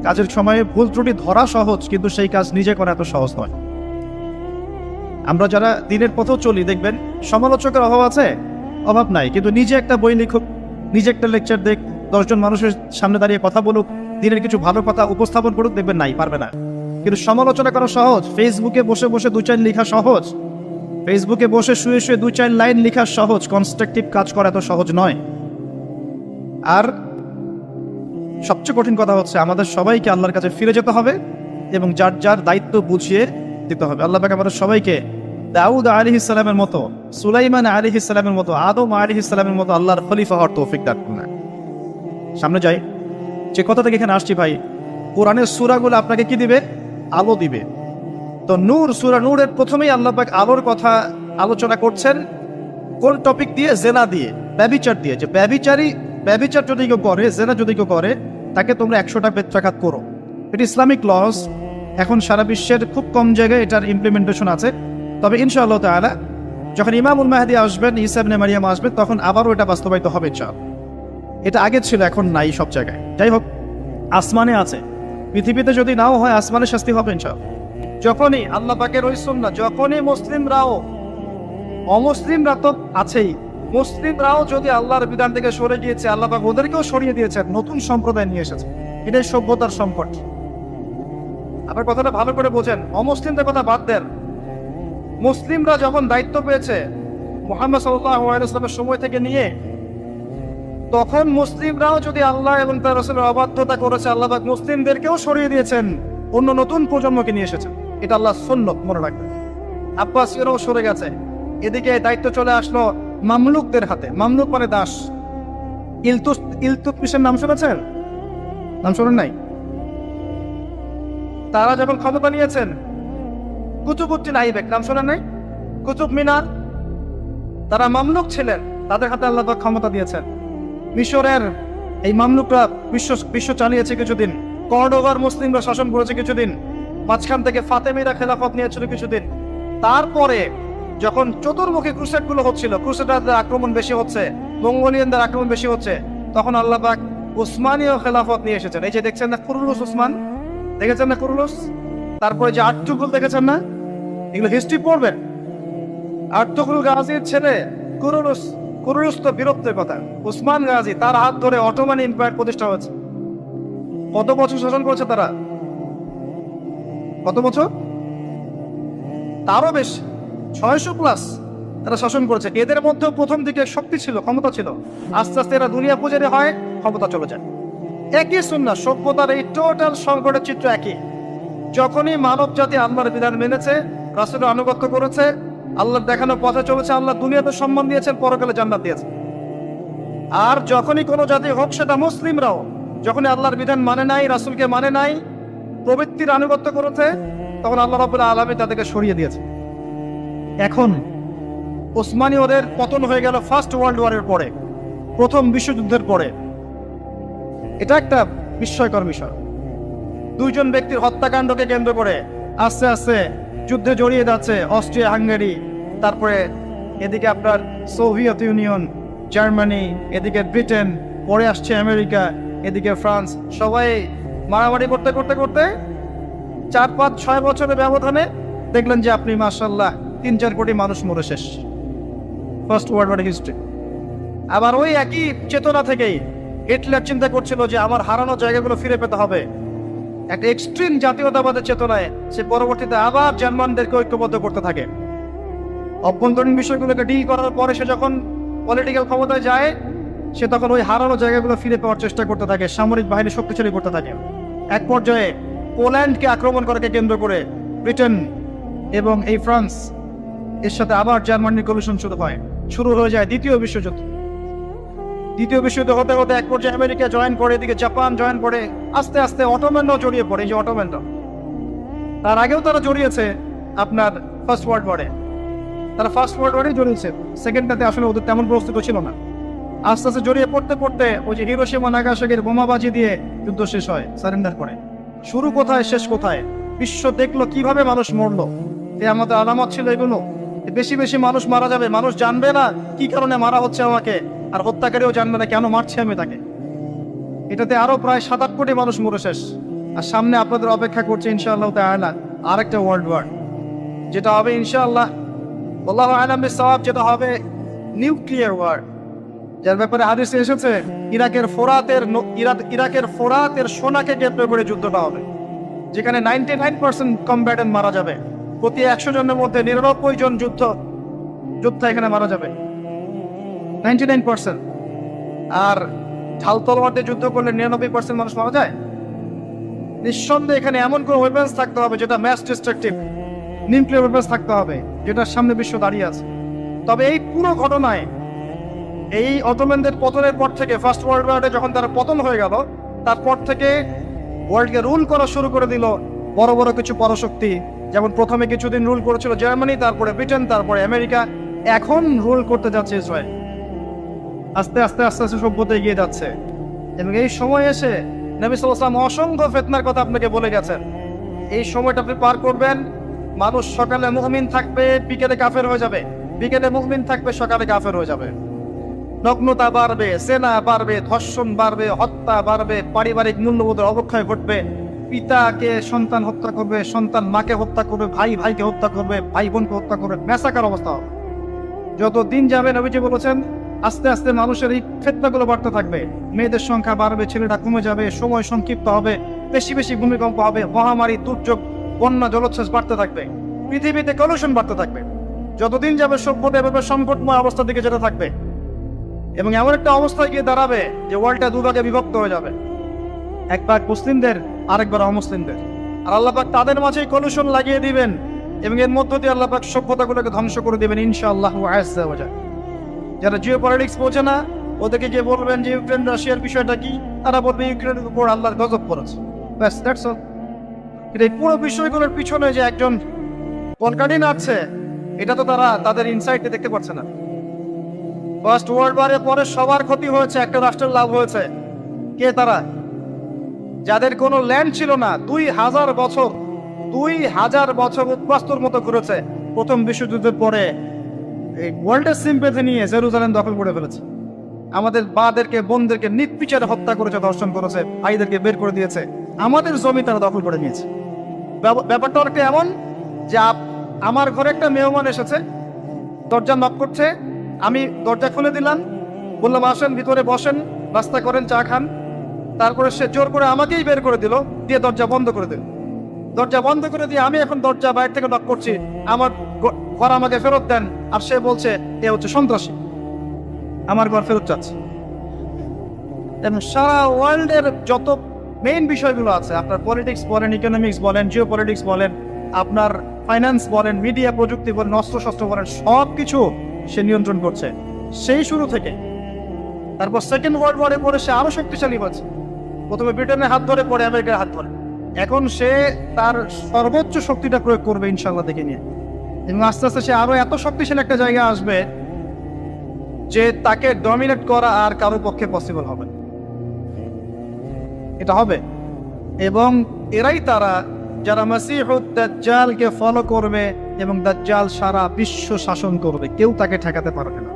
কাজের সময়ে ভুল ত্রুটি ধরা সহজ, কিন্তু সেই কাজ নিজে করা এত সহজ নয়। আমরা যারা দিনের পথেও চলি দেখবেন সমালোচকের অভাব আছে, অভাব নাই, কিন্তু নিজে একটা বই লিখুক, নিজে একটা লেকচার দেখ, 10 জন মানুষের সামনে দাঁড়িয়ে কথা বলুক, দিনের কিছু ভালো কথা উপস্থাপন করুক, দেখবেন নাই, পারবে না। কিন্তু সমালোচনা করা সহজ, ফেসবুকে বসে বসে 2-4 লেখা সহজ, ফেসবুকে বসে শুয়ে শুয়ে 2-4 লাইন লেখা সহজ, কনস্ট্রাকটিভ কাজ করা এত সহজ নয়। আর সবচেয়ে কঠিন কথা হচ্ছে আমাদের সবাইকে আল্লাহর কাছে ফিরে যেতে হবে এবং যার যার দায়িত্ব বুঝিয়ে দিতে হবে। আল্লাহ পাক আমাদের সবাইকে দাউদ আলাইহিস সালামের মতো, সুলাইমান আলাইহিস সালামের মতো, আদম আলাইহিস সালামের মতো আল্লাহর খলিফা হওয়ার তৌফিক দান করুন। সামনে যাই, যে কথা থেকে এখানে আসছি ভাই, কোরআনের সূরাগুলো আপনাকে কি দিবে? আলো দিবে। তো নূর, সূরা নূরের প্রথমেই আল্লাহ পাক আলোর কথা আলোচনা করছেন। কোন টপিক দিয়ে? জেনা দিয়ে, ব্যভিচার দিয়ে। যে ব্যভিচার যদি কেউ করে, জেনা যদি কেউ করে, তাকে তোমরা 100টা বেত্রাঘাত করো। এটা ইসলামিক লস। এখন সারা বিশ্বের খুব কম জায়গায় এটার ইমপ্লিমেন্টেশন আছে, তবে ইনশাআল্লাহ তাআলা যখন ইমামুল মাহদী আসবেন, ঈসা ইবনে মারিয়াম আসবেন, তখন আবারও এটা বাস্তবায়িত হবে ইনশাআল্লাহ। এটা আগে ছিল, এখন নাই সব জায়গায়। যাই হোক, আসমানে আছে, পৃথিবীতে যদি নাও হয় আসমানে শাস্তি হবে ইনশাআল্লাহ। যখনই আল্লাহ পাকের ওই সুন্নাহ, যখনই মুসলিমরাও, অমুসলিমরা তো আছেই, মুসলিমরাও যদি আল্লাহর বিধান থেকে সরে গিয়েছে, আল্লাহ পাক ওদেরকেও সরিয়ে দিয়েছেন, নতুন সম্প্রদায় নিয়ে এসেছে। এটাই সভ্যতার সংকট। আবার কথাটা ভালো করে বোঝেন, অমুসলিমদের কথা বাদ দেন। মুসলিমরা যখন দায়িত্ব পেয়েছে মুহাম্মদ সাল্লাল্লাহু আলাইহি ওয়াসাল্লামের সময় থেকে নিয়ে, তখন মুসলিমরাও যদি আল্লাহ এবং তার রাসূলের অবাধ্যতা করেছে, আল্লাহ পাক মুসলিমদেরকেও সরিয়ে দিয়েছেন, অন্য নতুন প্রজন্মকে নিয়ে এসেছেন। এটা আল্লাহর সুন্নাত, মনে রাখবেন। আব্বাসীয়রাও সরে গেছে, এদিকে দায়িত্ব চলে আসলো মামলুকদের হাতে। মামলুক মানে দাস। ইলতুৎমিশের নাম শুনেছেন? নাম শোনেন নাই? তারা যখন ক্ষমতা নিয়েছেন, কুতুবউদ্দিন আইবেক নাম শোনেন নাই? কুতুব মিনার, তারা মামলুক ছিলেন, তাদের হাতে আল্লাহ পাক ক্ষমতা দিয়েছেন। মিশরের এই মামলুকরা বিশ্ব চালিয়েছে কিছুদিন, কর্ডোভার মুসলিমরা শাসন করেছে কিছুদিন, মাঝখান থেকে ফাতেমিরা খেলাফত নিয়েছিল কিছুদিন। তারপরে যখন চতুর্মুখী ক্রুসেডগুলো হচ্ছিল, ক্রুসেডারদের আক্রমণ বেশি হচ্ছে, মঙ্গোলিয়ানদের আক্রমণ বেশি হচ্ছে, তখন আল্লাহ পাক উসমানীয় খেলাফত নিয়ে এসেছেন। এই যে দেখছেন না কুরুলুস উসমান, দেখেছেন না কুরুলুস? তারপরে যে আর্তুগুল দেখেছেন না? এগুলো হিস্ট্রি পড়বেন। আর্তুগুল গাজীর ছেলে কুরুলুস। কুরুলুস তো বীরত্বের কথা। উসমান গাজী, তার হাত ধরে অটোমান এম্পায়ার প্রতিষ্ঠা হয়েছে। কত বছর শাসন করেছে তারা? কত বছর? তারও বেশি, 600+ তারা শাসন করেছে। এদের মধ্যে প্রথম দিকে শক্তি ছিল, ক্ষমতা ছিল, আস্তে আস্তে এরা দুনিয়া পূজারি হয়, ক্ষমতা চলে যায়। একই সুন্নাহ, সভ্যতার এই টোটাল সংকটের চিত্র একই। যখনই মানব জাতি আল্লাহর বিধান মেনেছে, রাসূলের আনুগত্য করেছে, আল্লাহর দেখানো পথে চলেছে, আল্লাহ দুনিয়াতে সম্মান দিয়েছেন, পরকালে জান্নাত দিয়েছেন। আর যখনই কোনো জাতি হোক, সেটা মুসলিমরাও, যখনই আল্লাহর বিধান মানে নাই, রাসূলকে মানে নাই, প্রবৃত্তির আনুগত্য করেছে, তখন আল্লাহ রাব্বুল আলামিন তাদেরকে সরিয়ে দিয়েছে। এখন ওসমানীয়দের পতন হয়ে গেল ফার্স্ট ওয়ার্ল্ড ওয়ারের পরে, প্রথম বিশ্বযুদ্ধের পরে। এটা একটা বিস্ময়কর বিষয়। 2 জন ব্যক্তির হত্যাকাণ্ডকে কেন্দ্র করে আস্তে আস্তে যুদ্ধে জড়িয়ে যাচ্ছে অস্ট্রিয়া, হাঙ্গেরি, তারপরে এদিকে আপনার সোভিয়েত ইউনিয়ন, জার্মানি, এদিকে ব্রিটেন, পরে আসছে আমেরিকা, এদিকে ফ্রান্স। সবাই মারামারি করতে করতে করতে 4-5-6 বছরের ব্যবধানে দেখলেন যে আপনি মাশাআল্লাহ 3-4 কোটি মানুষ মরে শেষ। First world war history. আবার ওই একই চেতনা থেকেই হিটলার চিন্তা করছিল যে আমার হারানো জায়গাগুলো ফিরে পেতে হবে। একটা এক্সট্রিম জাতীয়তাবাদের চেতনায় সে পরবর্তীতে আবার জার্মানদেরকে ঐক্যবদ্ধ করতে থাকে। অভ্যন্তরীণ বিষয়গুলোকে ডিল করার পরে সে যখন পলিটিক্যাল ক্ষমতায় যায়, সে তখন ওই হারানো জায়গাগুলো ফিরে পাওয়ার চেষ্টা করতে থাকে, সামরিক বাহিনী শক্তিশালী করতে থাকে। এক পর্যায়ে পোল্যান্ডকে আক্রমণ করাকে কেন্দ্র করে ব্রিটেন এবং এই ফ্রান্স এর সাথে আবার জার্মানির কমিশন শুরু হয়ে যায় দ্বিতীয় বিশ্বযুদ্ধ। দ্বিতীয় বিশ্বযুদ্ধ হতে হতে এক পর্যায়ে আমেরিকা জয়েন করে, এদিকে জাপান জয়েন করে, আস্তে আস্তে অটোম্যানরাও জড়িয়ে পড়ে। এই যে অটোম্যানরা, তার আগেও তারা জড়িয়েছে আপনার ফার্স্ট ওয়ার্ল্ড ওয়ারে। তারা ফার্স্ট ওয়ার্ল্ড ওয়ারেই জড়িয়েছে, সেকেন্ডটাতে আসলে ওদের তেমন প্রস্তুত ছিল না। আস্তে আস্তে জড়িয়ে পড়তে পড়তে ওই যে হিরোশিমা নাগাসাকির বোমাবাজি দিয়ে যুদ্ধ শেষ হয়, সারেন্ডার করে। শুরু কোথায় শেষ কোথায়, বিশ্ব দেখলো কিভাবে মানুষ মরলো। আমাদের আলামত ছিল এগুলো। বেশি বেশি মানুষ মারা যাবে, মানুষ জানবে না কি কারণে মারা হচ্ছে আমাকে, আর হত্যাকারীও জানবে না কেন মারছে আমি তাকে। এটাতে আরো প্রায় 7-8 কোটি মানুষ মরে শেষ। আর সামনে আপনাদের অপেক্ষা করছে ইনশাআল্লাহ তাআলা আরেকটা ওয়ার্ল্ড ওয়ার, যেটা হবে ইনশাআল্লাহ আল্লাহু আ'লাম বিস-সাওয়াব, যেটা হবে নিউক্লিয়ার ওয়ার। যার ব্যাপারে হাদিসে এসেছে ইরাকের ফোরাতের সোনাকে কেন্দ্র করে যুদ্ধটা হবে, যেখানে 99% কমব্যাটেন্ট মারা যাবে। প্রতি 100 জনের মধ্যে 99 জন যোদ্ধা এখানে মারা যাবে, 99%। আর ঢাল তলোয়ার দিয়ে যুদ্ধ করলে 99% মানুষ মারা যায়। নিঃসন্দেহে এখানে এমন কোন ওয়েপন্স থাকতে হবে যেটা ম্যাস ডিস্ট্রাকটিভ, নিউক্লিয়ার ওয়েপন্স থাকতে হবে, যেটার সামনে বিশ্ব দাঁড়িয়ে আছে। তবে এই পুরো ঘটনায়, এই অটোম্যানদের পতনের পর থেকে, ফার্স্ট ওয়ার্ল্ড ওয়ারে যখন তারা পতন হয়ে গেল, তারপর থেকে ওয়ার্ল্ডকে রুল করা শুরু করে দিল বড় বড় কিছু পরাশক্তি। যেমন প্রথমে কিছুদিন রুল করেছিল জার্মানি, তারপরে ব্রিটেন, তারপরে আমেরিকা, এখন রুল করতে যাচ্ছে ইসরায়েল। আস্তে আস্তে আস্তে আস্তে সভ্যতা এগিয়ে যাচ্ছে। এবং এই সময় এসে নবী সাল্লাল্লাহু আলাইহি ওয়াসাল্লাম অসংখ্য ফিতনার কথা আপনাকে বলে গেছেন। এই সময়টা আপনি পার করবেন, মানুষ সকালে মুমিন থাকবে, বিকেলে কাফের হয়ে যাবে, বিকেলে মুমিন থাকবে, সকালে কাফের হয়ে যাবে। নগ্নতা বাড়বে, জেনা বাড়বে, ধর্ষণ বাড়বে, হত্যা বাড়বে, পারিবারিক মূল্যবোধের অবক্ষয় ঘটবে। পিতাকে সন্তান হত্যা করবে, সন্তান মাকে হত্যা করবে, ভাই ভাইকে হত্যা করবে, ভাই বোনকে হত্যা করবে, ম্যাসাকার অবস্থা হবে। যত দিন যাবে নবীজি বলেছেন আস্তে আস্তে মানুষের এই ফিতনাগুলো বাড়তে থাকবে। মেয়েদের সংখ্যা বাড়বে, ছেলেটা কমে যাবে, সময় সংক্ষিপ্ত হবে, বেশি বেশি ভূমিকম্প হবে, মহামারী, দুর্যোগ, বন্যা, জলোচ্ছ্বাস বাড়তে থাকবে, পৃথিবীতে কলুষণ বাড়তে থাকবে। যতদিন যাবে সভ্যতা এভাবে সংকটময় অবস্থার দিকে যেতে থাকবে, এবং এমন একটা অবস্থায় গিয়ে দাঁড়াবে যে ওয়ার্ল্ডটা দুভাগে বিভক্ত হয়ে যাবে, এক ভাগ মুসলিমদের, আরেকবার অমুসলিমদের। আর আল্লাহ পাক তাদের মাঝেই কলুষণ লাগিয়ে দিবেন, এবং এর মধ্য দিয়ে আল্লাহ পাক সভ্যতাগুলোকে ধ্বংস করে দিবেন ইনশাআল্লাহ আযজা ওয়া জাল। যারা জিও পলিটিক্স বোঝে না, ওদেরকে গিয়ে বলবেন যে ইউক্রেন রাশিয়ার বিষয়টা কি, তারা বলবে ইউক্রেনের উপর আল্লাহর গজব পড়েছে, ব্যাস, দ্যাটস অল। এই পুরো বিষয়গুলোর পিছনে যে একজন কলকাঠি নাড়ছে, এটা তো তারা তাদের ইনসাইটে দেখতে পাচ্ছে না। ফার্স্ট ওয়ার্ল্ড ওয়ারের পরে সবার ক্ষতি হয়েছে, একটা রাষ্ট্রের লাভ হয়েছে। কে তারা? যাদের কোনো ল্যান্ড ছিল না, 2000 বছর উদ্বাস্তুর মতো ঘুরেছে। প্রথম বিশ্বযুদ্ধের পরে এই ওয়ার্ল্ডের সিম্পেথি নিয়ে জেরুজালেম দখল করে ফেলেছে। আমাদের বাদেরকে, বোনদেরকে নির্বিচারে হত্যা করেছে, ধর্ষণ করেছে, ভাইদেরকে বের করে দিয়েছে, আমাদের জমি তারা দখল করে নিয়েছে। ব্যাপারটা অনেকটা এমন যে আমার ঘরে একটা মেহমান এসেছে, দরজা নক করছে, আমি দরজা খুলে দিলাম, বললাম আসেন ভিতরে বসেন, নাস্তা করেন, চা খান। তারপরে সে জোর করে আমাকেই বের করে দিল, দিয়ে দরজা বন্ধ করে দিল। দরজা বন্ধ করে দিয়ে আমি এখন দরজা বাইরে থেকে নক করছি, আমার ঘর আমাকে ফেরত দেন। আর সে বলছে এ হচ্ছে সন্ত্রাসী, আমার ঘর ফেরত চাচ্ছে। এবং সারা ওয়ার্ল্ডের যত মেইন বিষয়গুলো আছে, আপনার পলিটিক্স বলেন, ইকোনমিক্স বলেন, জিও পলিটিক্স বলেন, আপনার ফাইন্যান্স বলেন, মিডিয়া প্রযুক্তি বলেন, অস্ত্রশস্ত্র বলেন, সব কিছু সে নিয়ন্ত্রণ করছে সেই শুরু থেকে। তারপর সেকেন্ড ওয়ার্ল্ড ওয়ারে পরে সে আরো শক্তিশালী হচ্ছে। প্রথমে ব্রিটেনের হাত ধরে, পরে আমেরিকার হাত ধরে। এখন সে তার সর্বোচ্চ শক্তিটা প্রয়োগ করবে ইনশাআল্লাহ দেখে নিয়ে, এবং আস্তে আস্তে সে আরো এত শক্তিশালী একটা জায়গায় আসবে যে তাকে ডমিনেট করা আর কারোর পক্ষে পসিবল হবে। এটা হবে, এবং এরাই তারা যারা মাসিহুদ দাজ্জালকে ফলো করবে, এবং দাজ্জাল সারা বিশ্ব শাসন করবে, কেউ তাকে ঠেকাতে পারবে না।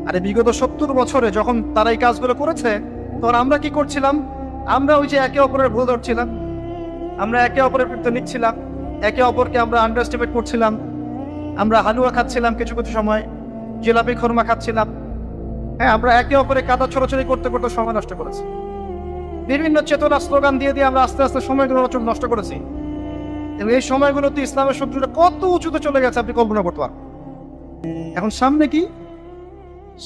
আরে বিগত 70 বছরে যখন তারা এই কাজগুলো করেছে, তখন আমরা কি করছিলাম? আমরা ওই যে একে অপরের ভুল ধরছিলাম, আমরা একে অপরের বিরুদ্ধে নিচ্ছিলাম, একে অপরকে আমরা আন্ডারস্টিমেট করছিলাম, আমরা হালুয়া খাচ্ছিলাম, কিছু কিছু সময় জিলাপি খরমা খাচ্ছিলাম। হ্যাঁ, আমরা একে অপরে কাদা ছড়াছড়ি করতে করতে সময় নষ্ট করেছি। বিভিন্ন চেতনা স্লোগান দিয়ে দিয়ে আমরা আস্তে আস্তে সময়গুলো নষ্ট করেছি, এবং এই সময়গুলোতে ইসলামের শত্রুরা কত উঁচুতে চলে গেছে আপনি কল্পনা করতে পারেন। এখন সামনে কি?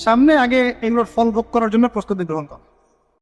সামনে আগে এগুলোর ফল ভোগ করার জন্য প্রস্তুতি গ্রহণ করা।